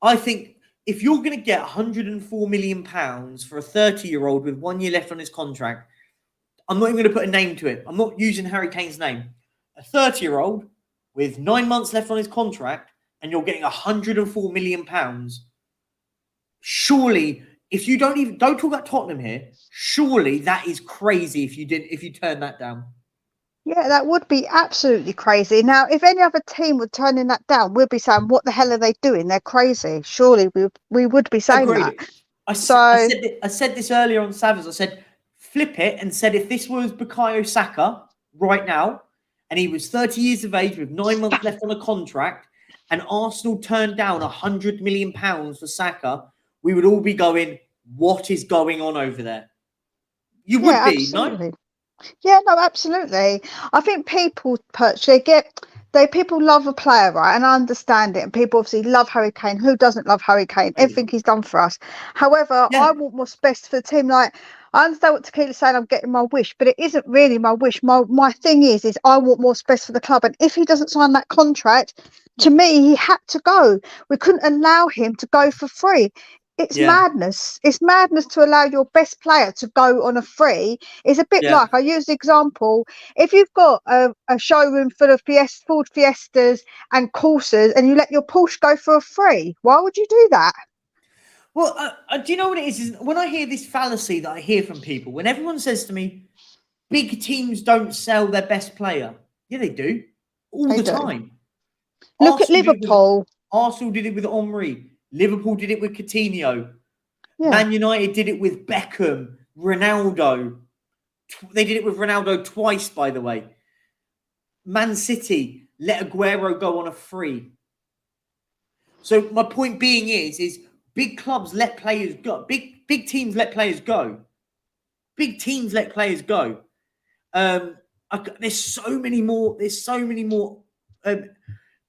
I think if you're going to get £104 million for a 30-year-old with 1 year left on his contract, I'm not even going to put a name to it. I'm not using Harry Kane's name. A 30-year-old with 9 months left on his contract, and you're getting £104 million. Surely. If you don't talk about Tottenham here, surely that is crazy if you turn that down. Yeah, that would be absolutely crazy. Now, if any other team were turning that down, we'd be saying, what the hell are they doing? They're crazy. Surely we would be saying that. I said this earlier on Savage. I said, flip it and said, if this was Bukayo Saka right now, and he was 30 years of age with 9 months left on a contract, and Arsenal turned down £100 million for Saka, we would all be going, what is going on over there? You would be, absolutely. No? Yeah, no, absolutely. I think people, Perchy, people love a player, right? And I understand it. And people obviously love Harry Kane. Who doesn't love Harry Kane? Everything he's done for us. However, I want what's best for the team. Like, I understand what Tequila's saying, I'm getting my wish, but it isn't really my wish. My thing is I want what's best for the club. And if he doesn't sign that contract, to me, he had to go. We couldn't allow him to go for free. It's madness. It's madness to allow your best player to go on a free. It's a bit like, I use the example, if you've got a showroom full of Ford Fiestas and Corsas and you let your Porsche go for a free, why would you do that? Well, do you know what it is when I hear this fallacy that I hear from people, when everyone says to me, big teams don't sell their best player. Yeah, they do. All the time. Look at Liverpool. Arsenal did it with Henry. Liverpool did it with Coutinho. Yeah. Man United did it with Beckham, Ronaldo. They did it with Ronaldo twice, by the way. Man City let Aguero go on a free. So my point being is big clubs let players go. Big teams let players go. Big teams let players go. There's so many more.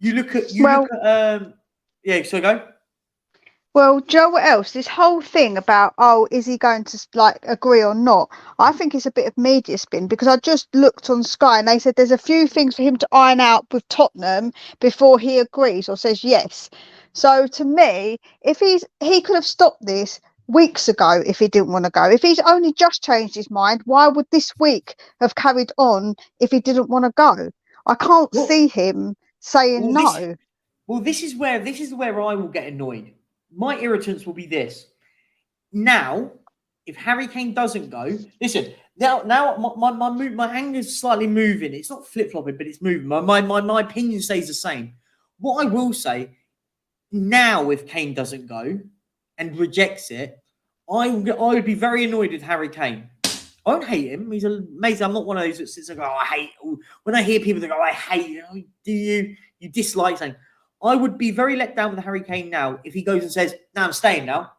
You look at. Yeah. So go. Well, Joe, what else? This whole thing about, is he going to agree or not? I think it's a bit of media spin, because I just looked on Sky and they said there's a few things for him to iron out with Tottenham before he agrees or says yes. So to me, if he could have stopped this weeks ago if he didn't want to go. If he's only just changed his mind, why would this week have carried on if he didn't want to go? I can't see him saying no. This is where I will get annoyed. My irritants will be this. Now, if Harry Kane doesn't go, listen. Now my anger's slightly moving. It's not flip flopping, but it's moving. My opinion stays the same. What I will say now, if Kane doesn't go and rejects it, I would be very annoyed with Harry Kane. I don't hate him. He's amazing. I'm not one of those that sits and go, I hate. When I hear people that go, I hate, do you dislike something? I would be very let down with Harry Kane now if he goes and says, no, I'm staying now.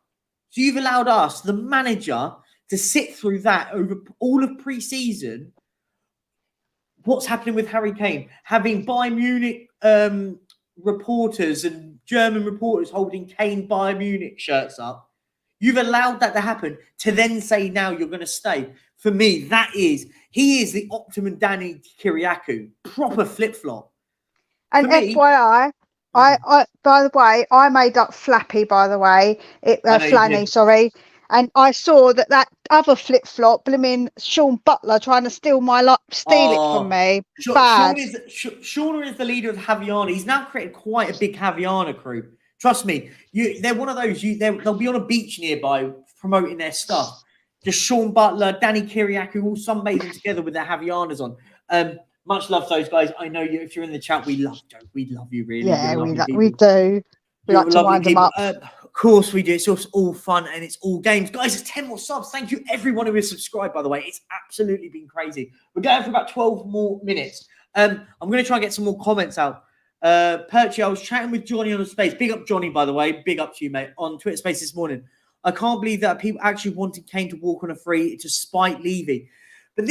So you've allowed us, the manager, to sit through that over all of pre-season. What's happening with Harry Kane? Having Bayern Munich reporters and German reporters holding Kane Bayern Munich shirts up. You've allowed that to happen to then say now you're going to stay. For me, he is the optimum Danny Kyriakou. Proper flip-flop. And FYI, I by the way, I made up Flappy, by the way. Flanny, sorry. And I saw that other flip-flop, blimmin' Sean Butler trying to steal it from me. Bad. Sean is the leader of Javiana. He's now created quite a big Javiana crew. Trust me, they're one of those. They'll be on a beach nearby promoting their stuff. Just Sean Butler, Danny Kyriakou, all sunbathing together with their Javianas on. Much love to those guys. I know you. If you're in the chat, we love you really. Yeah, we do. We like to wind them up. Of course we do. It's all fun and it's all games. Guys, it's 10 more subs. Thank you everyone who is subscribed, by the way. It's absolutely been crazy. We're going for about 12 more minutes. I'm going to try and get some more comments out. Perchy, I was chatting with Johnny on the space. Big up Johnny, by the way. Big up to you, mate. On Twitter space this morning. I can't believe that people actually wanted Kane to walk on a free to spite Levy. But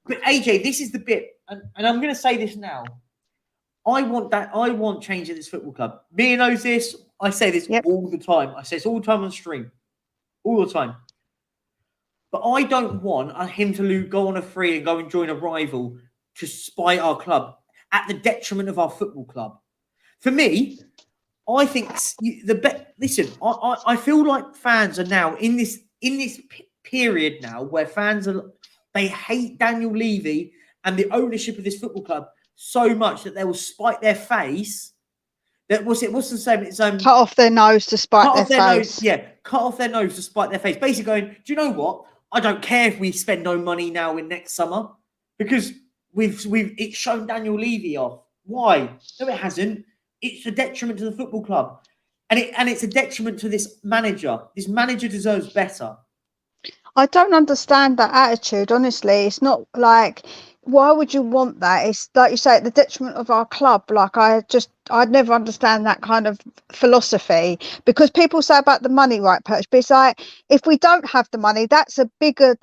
but AJ, this is the bit, and I'm going to say this now. I want change at this football club. Mia knows this. I say this all the time. I say this all the time on stream. All the time. But I don't want him to go on a free and go and join a rival to spite our club at the detriment of our football club. For me, I think listen, I feel like fans are now in this period now where fans they hate Daniel Levy and the ownership of this football club so much that they will spite their face. What's the same? It's cut off their nose to spite their face. Cut off their nose to spite their face. Basically going, do you know what? I don't care if we spend no money now in next summer because it's shown Daniel Levy off. Why? No, it hasn't. It's a detriment to the football club. And it's a detriment to this manager. This manager deserves better. I don't understand that attitude, honestly. It's not like, why would you want that? It's like you say, at the detriment of our club. Like I'd never understand that kind of philosophy, because people say about the money, right, Perch? But it's like, if we don't have the money, that's to a bigger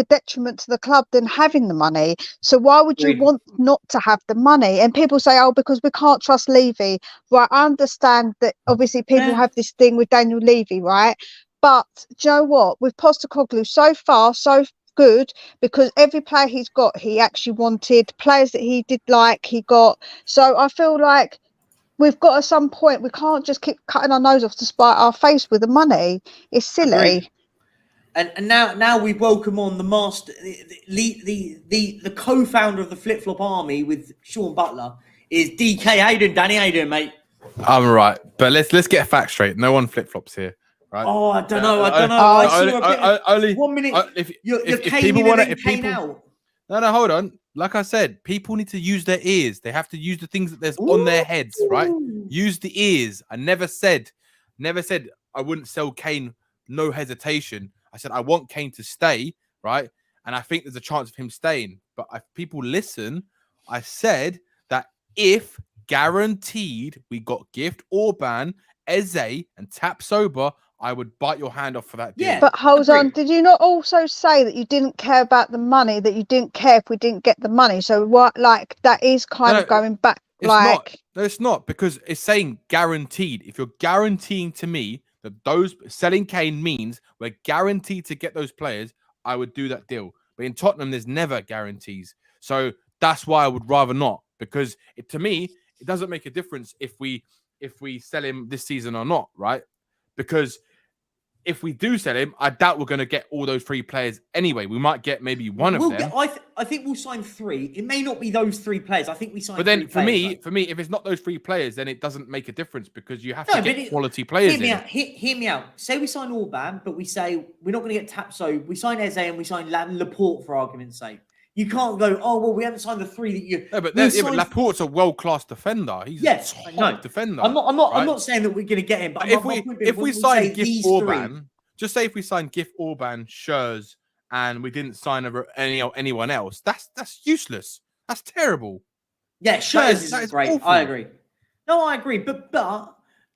detriment to the club than having the money. So why would you want not to have the money? And people say, because we can't trust Levy. Right, I understand that obviously people have this thing with Daniel Levy, right? But do you know what? With Postecoglou, so far, so good, because every player he's got, he actually wanted. Players that he did like, he got. So I feel like we've got at some point, we can't just keep cutting our nose off to spite our face with the money. It's silly. Agreed. And now we welcome on the master, the co-founder of the Flip Flop Army with Sean Butler is DK. How you doing, Danny? How you doing, mate? I'm right, but let's get a fact straight. No one flip flops here, right? Oh, I don't know. I saw only 1 minute. You're Kane in and then Kane out. No, hold on. Like I said, people need to use their ears. They have to use the things that there's on their heads, right? Use the ears. I never said I wouldn't sell Kane. No hesitation. I said I want Kane to stay, right? And I think there's a chance of him staying. But if people listen, I said that if guaranteed we got Gift, Orban, Eze, and Tap Sober, I would bite your hand off for that deal. Yeah, but hold on. Did you not also say that you didn't care about the money, that you didn't care if we didn't get the money? So what, like, that is kind of going back, like... No, it's not, because it's saying guaranteed. If you're guaranteeing to me that those selling Kane means we're guaranteed to get those players, I would do that deal. But in Tottenham, there's never guarantees. So that's why I would rather not, because to me, it doesn't make a difference if we sell him this season or not, right? Because if we do sell him, I doubt we're going to get all those 3 players anyway. We might get maybe one of them. I think we'll sign 3. It may not be those 3 players. I think we sign. But then for me, if it's not those 3 players, then it doesn't make a difference because you have to get quality players. Hear me out. Say we sign Orban, but we say we're not going to get Tapso. We sign Eze and we sign Laporte for argument's sake. You can't go, oh, well, we haven't signed the 3 that you... No, but Laporte's a world-class defender. He's a top defender. I'm not saying that we're going to get him, but if we sign Gift Orban, just say if we sign Gift Orban, Schurz, and we didn't sign anyone else, that's useless. That's terrible. Yeah, Schurz is great. Awful. I agree. No, I agree. But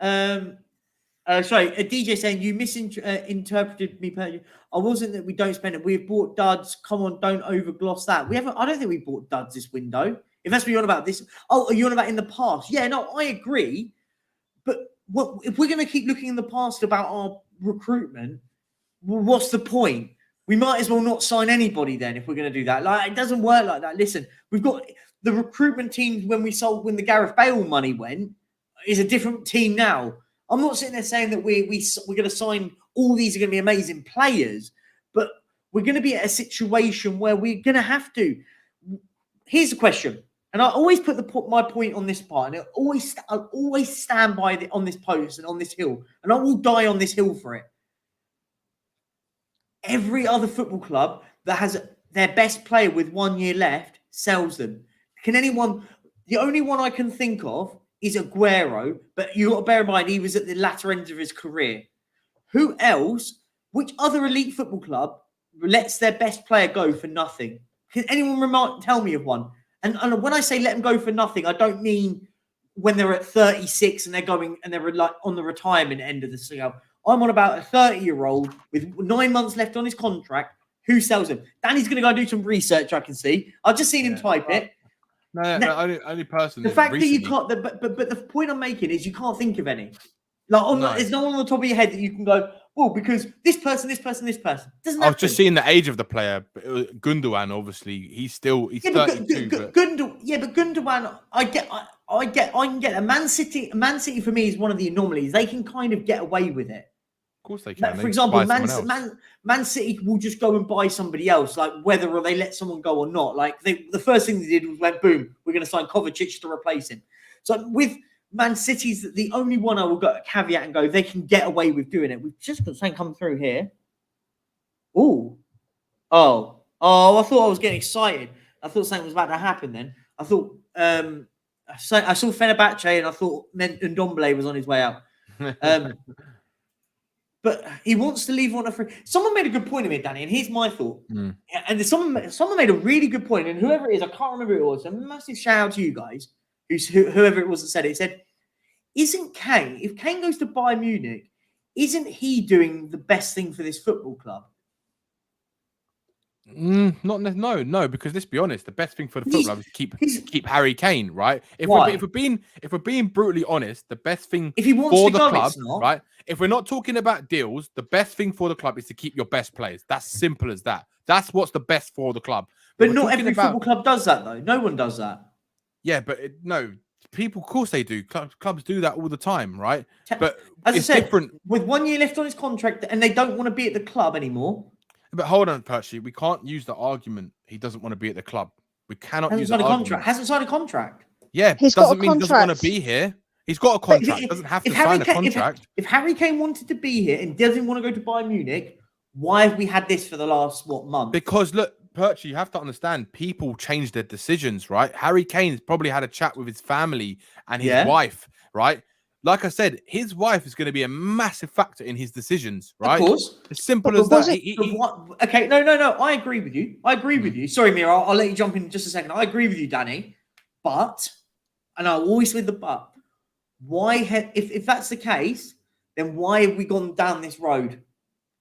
sorry, a DJ saying you misinterpreted me. I wasn't that we don't spend it. We've bought duds. Come on, don't overgloss that. We haven't. I don't think we bought duds this window. If that's what you're on about this. Oh, are you on about in the past? Yeah, no, I agree. But if we're going to keep looking in the past about our recruitment, well, what's the point? We might as well not sign anybody then if we're going to do that. Like, it doesn't work like that. Listen, we've got the recruitment team when the Gareth Bale money went is a different team now. I'm not sitting there saying that we're going to sign all these are going to be amazing players, but we're going to be at a situation where we're going to have to. Here's the question, and I always put my point on this part, and I'll always stand by on this post and on this hill, and I will die on this hill for it. Every other football club that has their best player with 1 year left sells them. The only one I can think of is Aguero, but you got to bear in mind he was at the latter end of his career. Who else? Which other elite football club lets their best player go for nothing? Can anyone tell me of one? And when I say let them go for nothing, I don't mean when they're at 36 and they're like on the retirement end of the scale. I'm on about a 30-year-old with 9 months left on his contract. Who sells him? Danny's going to go do some research. I can see. I've just seen him type it. No, only person. The fact recently. That you can't, but the point I'm making is you can't think of any. There's no one on the top of your head that you can go, well, because this person. Doesn't I was just seeing the age of the player. Gundogan, obviously, he's 32. But Gundogan, I can get a Man City. Man City for me is one of the anomalies. They can kind of get away with it. Of course they can. For example, Man City will just go and buy somebody else, like whether or they let someone go or not. Like the first thing they did was went, boom, we're going to sign Kovacic to replace him. So with Man City's the only one I will go caveat and go, they can get away with doing it. We've just got something come through here. Oh, I thought I was getting excited. I thought something was about to happen then. I thought I saw Fenerbahce and I thought Ndombele was on his way out. But he wants to leave on a free. Someone made a good point of it, Danny, and here's my thought. And someone made a really good point, and whoever it is, I can't remember who it was. A massive shout out to you guys, whoever it was that said it. It said, "Isn't Kane? If Kane goes to Bayern Munich, isn't he doing the best thing for this football club?" No, because let's be honest, the best thing for the football club is keep Harry Kane, right? If we're being brutally honest, the best thing if he wants for to the go, club, it's not. right? If we're not talking about deals, the best thing for the club is to keep your best players. That's simple as that. That's what's the best for the club. But not every football club does that, though. No one does that. Yeah, but people, of course they do. Clubs do that all the time, right? But as it's I said, different. With 1 year left on his contract, and they don't want to be at the club anymore. But hold on, Perchy. We can't use the argument he doesn't want to be at the club. We cannot use the argument. Hasn't signed a contract. Yeah, He's got doesn't a mean he doesn't want to contract. be here. He's got a contract. Doesn't have to sign a contract. If Harry Kane wanted to be here and doesn't want to go to Bayern Munich, why have we had this for the last month? Because look, Perchy, you have to understand, people change their decisions, right? Harry Kane's probably had a chat with his family and his wife, right? Like I said, his wife is going to be a massive factor in his decisions, right? Of course. As simple as that. Okay, no. I agree with you. With you. Sorry, Mira, I'll let you jump in just a second. I agree with you, Danny. But, and I always with the but, if that's the case, then why have we gone down this road?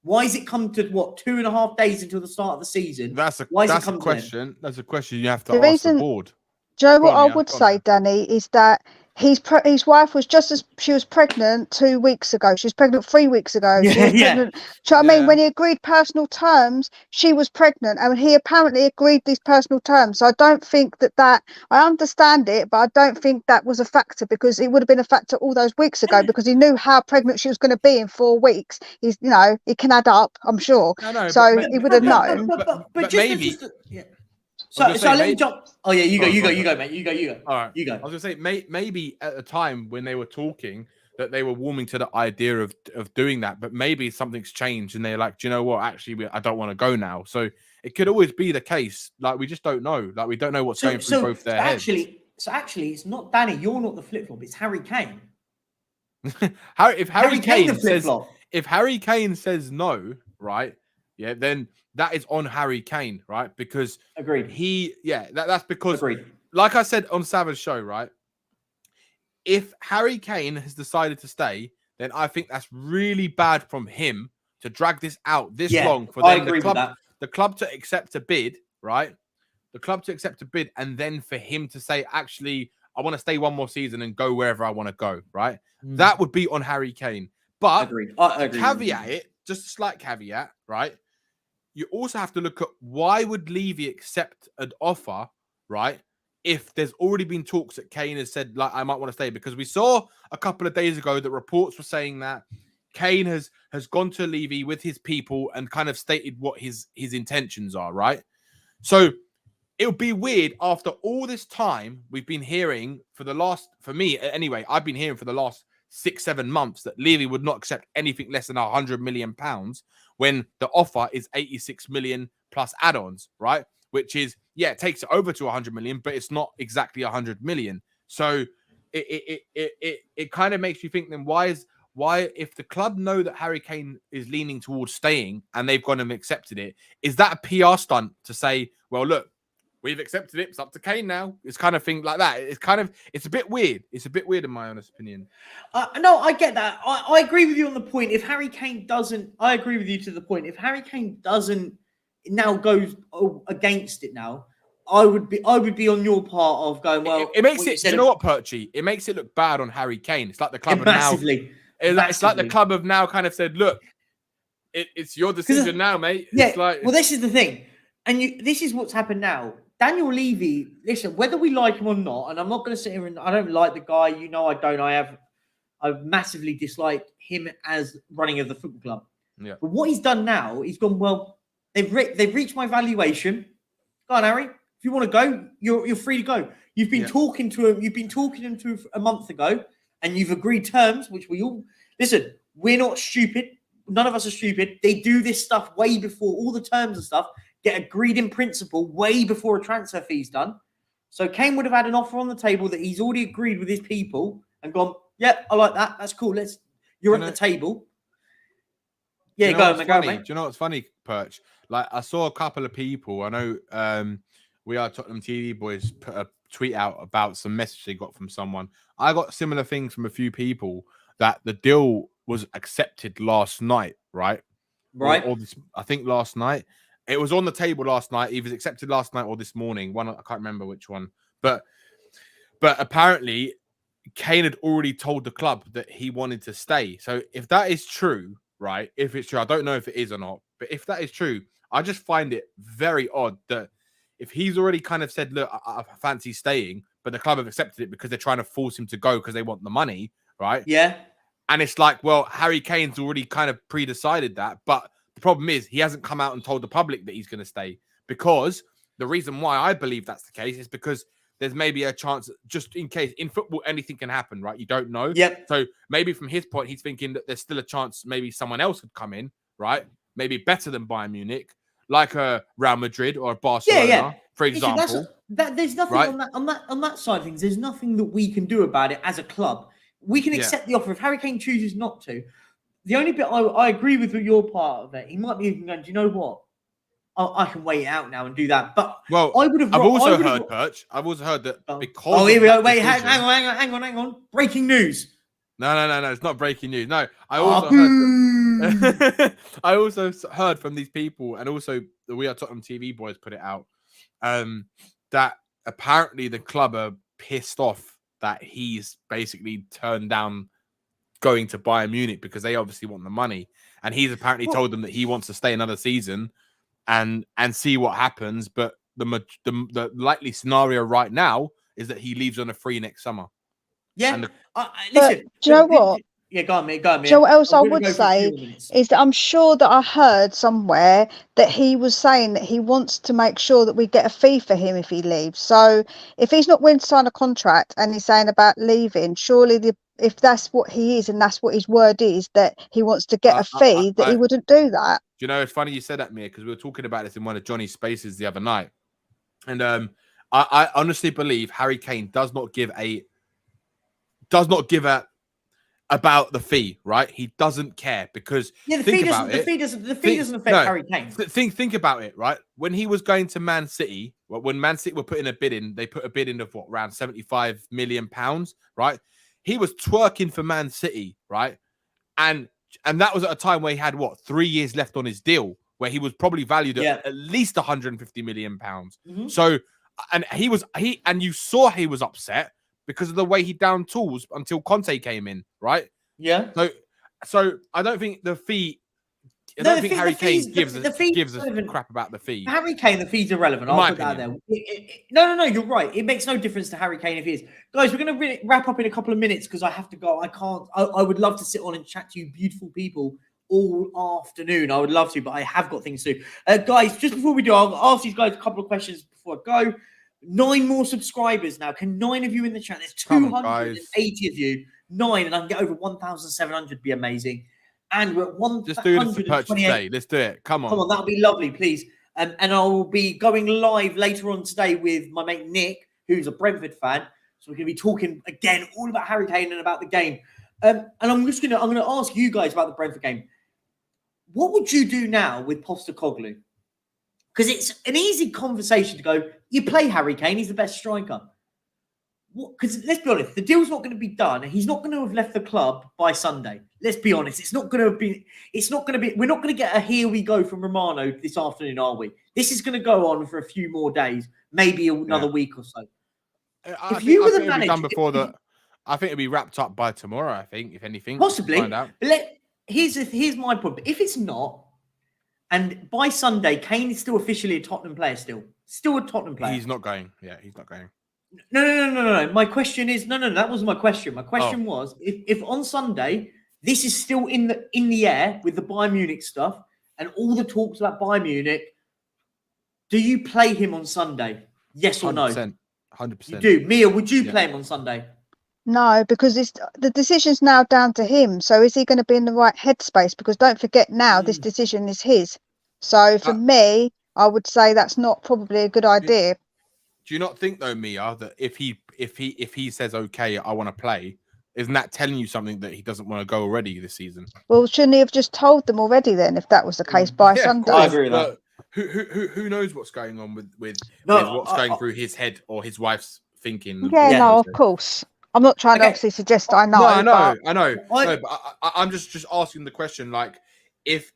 Why has it come to 2.5 days until the start of the season? That's a question. That's a question you have to ask the board. Joe, what I would say, Danny, is that his wife was she was pregnant 2 weeks ago. She was pregnant 3 weeks ago. She was pregnant. Do you know what I mean? When he agreed personal terms, she was pregnant, and he apparently agreed these personal terms. So I don't think that I understand it, but I don't think that was a factor, because it would have been a factor all those weeks ago, because he knew how pregnant she was going to be in 4 weeks. It can add up, I'm sure. So he would have known. But maybe. So let me jump. Oh yeah, you go, mate. You go. All right. You go. I was gonna say maybe at the time when they were talking that they were warming to the idea of doing that, but maybe something's changed and they're like, do you know what? Actually, I don't want to go now. So it could always be the case. Like, we just don't know. Like, we don't know what's going through both their heads. Actually, it's not Danny. You're not the flip flop. It's Harry Kane. If Harry Kane says no, right? Yeah, then that is on Harry Kane, right? Because agreed. That's because, agreed. Like I said on Sava's show, right? If Harry Kane has decided to stay, then I think that's really bad from him to drag this out this long for the club to accept a bid, right? The club to accept a bid, and then for him to say, actually, I want to stay one more season and go wherever I want to go, right? That would be on Harry Kane. But caveat it, just a slight caveat, right? You also have to look at why would Levy accept an offer, right? If there's already been talks that Kane has said, like, I might want to stay, because we saw a couple of days ago that reports were saying that Kane has gone to Levy with his people and kind of stated what his intentions are, right? So it would be weird after all this time we've been hearing for me anyway, I've been hearing for the last 6-7 months that Levy would not accept anything less than £100 million when the offer is 86 million plus add-ons, right? Which is, it takes it over to 100 million, but it's not exactly 100 million. So it kind of makes you think, then why if the club know that Harry Kane is leaning towards staying and they've gone and accepted it, is that a PR stunt to say, well, look, we've accepted it, it's up to Kane now? It's kind of thing like that. It's a bit weird. It's a bit weird in my honest opinion. No, I get that. I agree with you on the point. If Harry Kane doesn't, I agree with you to the point. If Harry Kane doesn't now goes against it now, I would be on your part of going, well, it makes it, do you know what, Perchy? It makes it look bad on Harry Kane. It's like the club it's like the club have now kind of said, look, it's your decision now, mate. Yeah. It's like, well, this is the thing. And this is what's happened now. Daniel Levy, listen, whether we like him or not, and I'm not going to sit here and I don't like the guy. I don't. I've massively disliked him as running of the football club. Yeah. But what he's done now, he's gone, well, they've reached my valuation. Go on, Harry. If you want to go, you're free to go. You've been talking to him. You've been talking to him to a month ago, and you've agreed terms, which we all listen. We're not stupid. None of us are stupid. They do this stuff way before all the terms and stuff get agreed in principle way before a transfer fee's done. So Kane would have had an offer on the table that he's already agreed with his people and gone, yeah, I like that. That's cool. You're at the table. Yeah, go on, mate. Do you know what's funny, Perch? Like, I saw a couple of people. I know we are Tottenham TV boys put a tweet out about some message they got from someone. I got similar things from a few people that the deal was accepted last night, right? Right. I think last night. It was on the table last night. It was accepted last night or this morning. One, I can't remember which one. But apparently, Kane had already told the club that he wanted to stay. So if that is true, right? If it's true, I don't know if it is or not. But if that is true, I just find it very odd that if he's already kind of said, look, I fancy staying, but the club have accepted it because they're trying to force him to go because they want the money, right? Yeah. And it's like, well, Harry Kane's already kind of pre-decided that, but the problem is he hasn't come out and told the public that he's going to stay, because the reason why I believe that's the case is because there's maybe a chance, just in case, in football, anything can happen, right? You don't know. Yep. So maybe from his point, he's thinking that there's still a chance maybe someone else could come in, right? Maybe better than Bayern Munich, like a Real Madrid or a Barcelona, for example. There's nothing right? on that side of things. There's nothing that we can do about it as a club. We can accept the offer. If Harry Kane chooses not to, the only bit I agree with your part of it, he might be even going, do you know what? I can wait it out now and do that. But well, I've also heard that because here we go. Wait, hang on. Breaking news. No, it's not breaking news. No, I also heard I also heard from these people, and also the We Are Tottenham TV boys put it out, that apparently the club are pissed off that he's basically turned down going to Bayern Munich because they obviously want the money, and he's apparently told them that he wants to stay another season and see what happens. But the likely scenario right now is that he leaves on a free next summer. Yeah, listen. Do you know what? Yeah, go on, mate. Do you know what else I would say is that I'm sure that I heard somewhere that he was saying that he wants to make sure that we get a fee for him if he leaves. So if he's not willing to sign a contract and he's saying about leaving, surely if that's what he is and that's what his word is, that he wants to get a fee, that he wouldn't do that. Do you know, it's funny you said that, Mia, because we were talking about this in one of Johnny's spaces the other night. And I honestly believe Harry Kane does not give a about the fee, right? He doesn't care, because the fee doesn't affect Harry Kane. Think about it, right? When he was going to Man City, when Man City were putting a bid in, they put a bid in of around £75 million, right? He was twerking for Man City, right? And that was at a time where he had 3 years left on his deal, where he was probably valued at least £150 million. Mm-hmm. So, and you saw he was upset because of the way he down tools until Conte came in, right? Yeah. So I don't think the fee. I don't think Harry Kane gives a crap about the fee. For Harry Kane, the fee's irrelevant. I'll put that there. No, you're right. It makes no difference to Harry Kane if he is. Guys, we're going to wrap up in a couple of minutes because I have to go. I can't. I would love to sit on and chat to you beautiful people all afternoon. I would love to, but I have got things to do. Guys, just before we do, I'll ask these guys a couple of questions before I go. 9 more subscribers now. Can 9 of you in the chat? There's 280 of you. 9, and I can get over 1,700. Be amazing. And we're at 1. Just do the purchase today. Let's do it. Come on, that'll be lovely, please. And I will be going live later on today with my mate Nick, who's a Brentford fan. So we're going to be talking again all about Harry Kane and about the game. And I'm going to ask you guys about the Brentford game. What would you do now with Postecoglou? Because it's an easy conversation to go, you play Harry Kane, he's the best striker. Because let's be honest, the deal's not going to be done. He's not going to have left the club by Sunday. Let's be honest. We're not going to get a here we go from Romano this afternoon, are we? This is going to go on for a few more days, maybe another week or so. I think it'll be wrapped up by tomorrow, I think, if anything. Possibly. Find out. Here's my point. If it's not, and by Sunday, Kane is still officially a Tottenham player, still a Tottenham player. He's not going. Yeah, he's not going. No. My question is no. That wasn't my question. My question was if on Sunday this is still in the air with the Bayern Munich stuff and all the talks about Bayern Munich, do you play him on Sunday? Yes or no? 100%. You do. Mia, would you play him on Sunday? No, because the decision's now down to him. So is he going to be in the right headspace? Because don't forget now, this decision is his. So for me, I would say that's not probably a good idea. Do you not think though, Mia, that if he says okay, I want to play, isn't that telling you something that he doesn't want to go already this season? Well, shouldn't he have just told them already then, if that was the case by Sunday? I agree with that. Who knows what's going on with what's going through his head or his wife's thinking? Yeah, no, of course. I'm not trying to obviously suggest I know. No, I know. But I'm just asking the question, like, if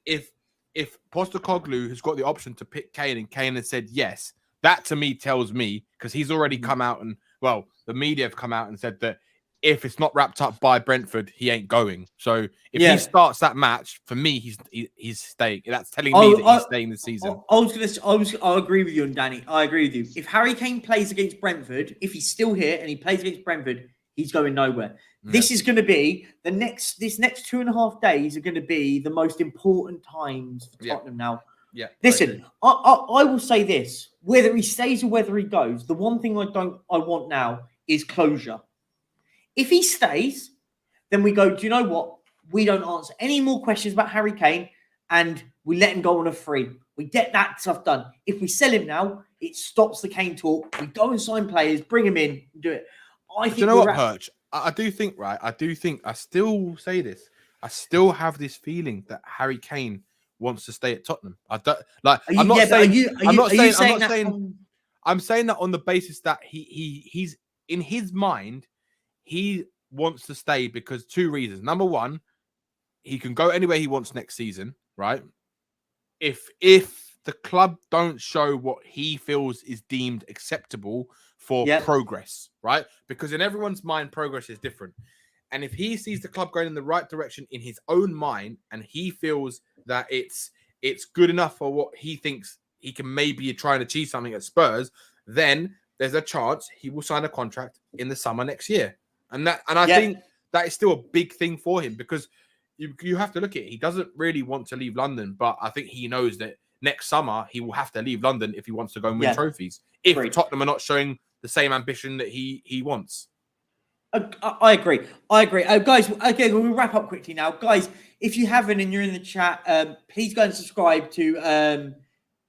Postecoglou has got the option to pick Kane and Kane has said yes, that to me tells me, because he's already come out and, well, the media have come out and said that if it's not wrapped up by Brentford, he ain't going. So if he starts that match, for me, he's staying. That's telling me that he's staying this season. I agree with you on Danny. I agree with you. If Harry Kane plays against Brentford, if he's still here and he plays against Brentford, he's going nowhere. Yeah. This is going to be this next 2.5 days are going to be the most important times for Tottenham now. Yeah. Listen, I will say this: whether he stays or whether he goes, the one thing I want now is closure. If he stays, then we go, do you know what? We don't answer any more questions about Harry Kane and we let him go on a free. We get that stuff done. If we sell him now, it stops the Kane talk. We go and sign players, bring him in, do it. Do you know what, Perch? I do think, right? I still say this. I still have this feeling that Harry Kane wants to stay at Tottenham. I'm saying that on the basis that he's in his mind, he wants to stay because 2 reasons. Number one, he can go anywhere he wants next season, right? If the club don't show what he feels is deemed acceptable for progress, right? Because in everyone's mind, progress is different. And if he sees the club going in the right direction in his own mind, and he feels that it's good enough for what he thinks he can maybe try and achieve something at Spurs, then there's a chance he will sign a contract in the summer next year. And I think that is still a big thing for him because you have to look at it. He doesn't really want to leave London, but I think he knows that next summer he will have to leave London if he wants to go and win trophies. If Tottenham are not showing the same ambition that he wants. I agree. Guys, okay, we'll wrap up quickly now. Guys, if you haven't and you're in the chat, please go and subscribe to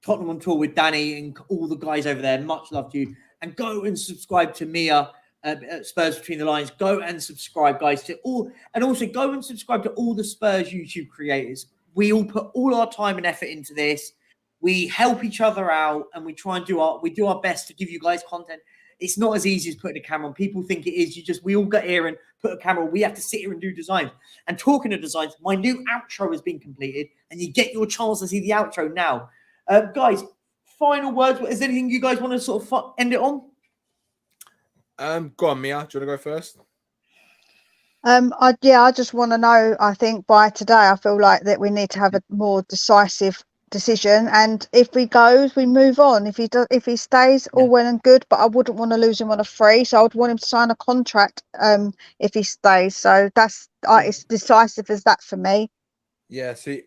Tottenham on Tour with Danny and all the guys over there. Much love to you. And go and subscribe to Mia at Spurs Between the Lines. Go and subscribe, guys, to all. And also go and subscribe to all the Spurs YouTube creators. We all put all our time and effort into this. We help each other out and we try and do our best to give you guys content. It's not as easy as putting a camera on. People think it is. We all get here and put a camera on. We have to sit here and do designs. And talking of designs, my new outro has been completed and you get your chance to see the outro now. Guys, final words. Is there anything you guys want to sort of end it on? Go on, Mia. Do you want to go first? I just want to know, I think by today, I feel like that we need to have a more decisive decision, and if he goes, we move on. If he stays, all well and good, but I wouldn't want to lose him on a free, so I would want him to sign a contract if he stays. So that's it's decisive as that for me. Yeah, see,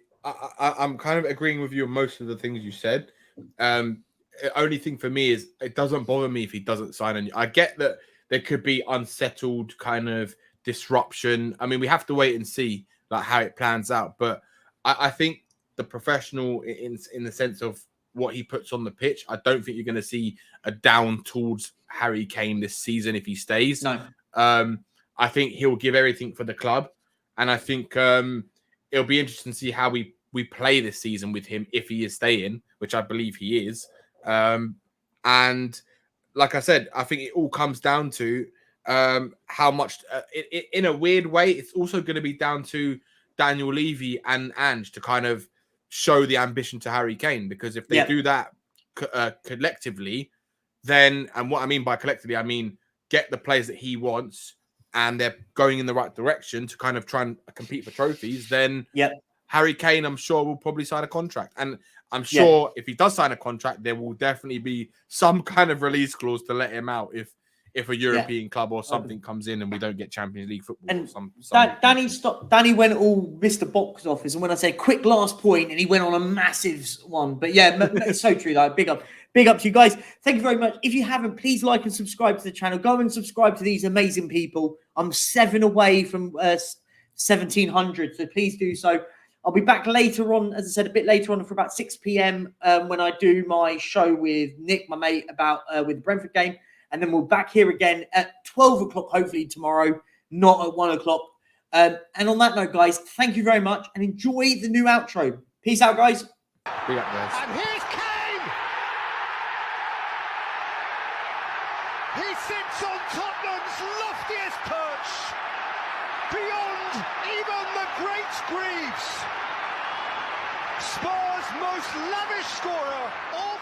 I'm kind of agreeing with you on most of the things you said. The only thing for me is it doesn't bother me if he doesn't sign. And I get that there could be unsettled kind of disruption. I mean, we have to wait and see like how it plans out. But I think the professional in the sense of what he puts on the pitch, I don't think you're going to see a down towards Harry Kane this season if he stays. No. I think he'll give everything for the club. And I think it'll be interesting to see how we play this season with him if he is staying, which I believe he is. And like I said, I think it all comes down to how much, in a weird way, it's also going to be down to Daniel Levy and Ange to kind of show the ambition to Harry Kane, because if they do that collectively, then, and what I mean by collectively, I mean get the players that he wants and they're going in the right direction to kind of try and compete for trophies, then Harry Kane, I'm sure, will probably sign a contract. And I'm sure if he does sign a contract, there will definitely be some kind of release clause to let him out if a European club or something comes in and we don't get Champions League football. And Danny went all Mr. Box Office, and when I say quick last point, and he went on a massive one. But yeah, it's so true. Like big up to you guys. Thank you very much. If you haven't, please like and subscribe to the channel. Go and subscribe to these amazing people. I'm 7 away from 1,700, so please do so. I'll be back later on, as I said, a bit later on for about 6 p.m. When I do my show with Nick, my mate, about with the Brentford game. And then we're back here again at 12 o'clock, hopefully tomorrow, not at 1 o'clock. And on that note, guys, thank you very much and enjoy the new outro. Peace out, guys. Big up, guys. And here's Kane. He sits on Tottenham's loftiest perch, beyond even the great Greaves. Spurs' most lavish scorer all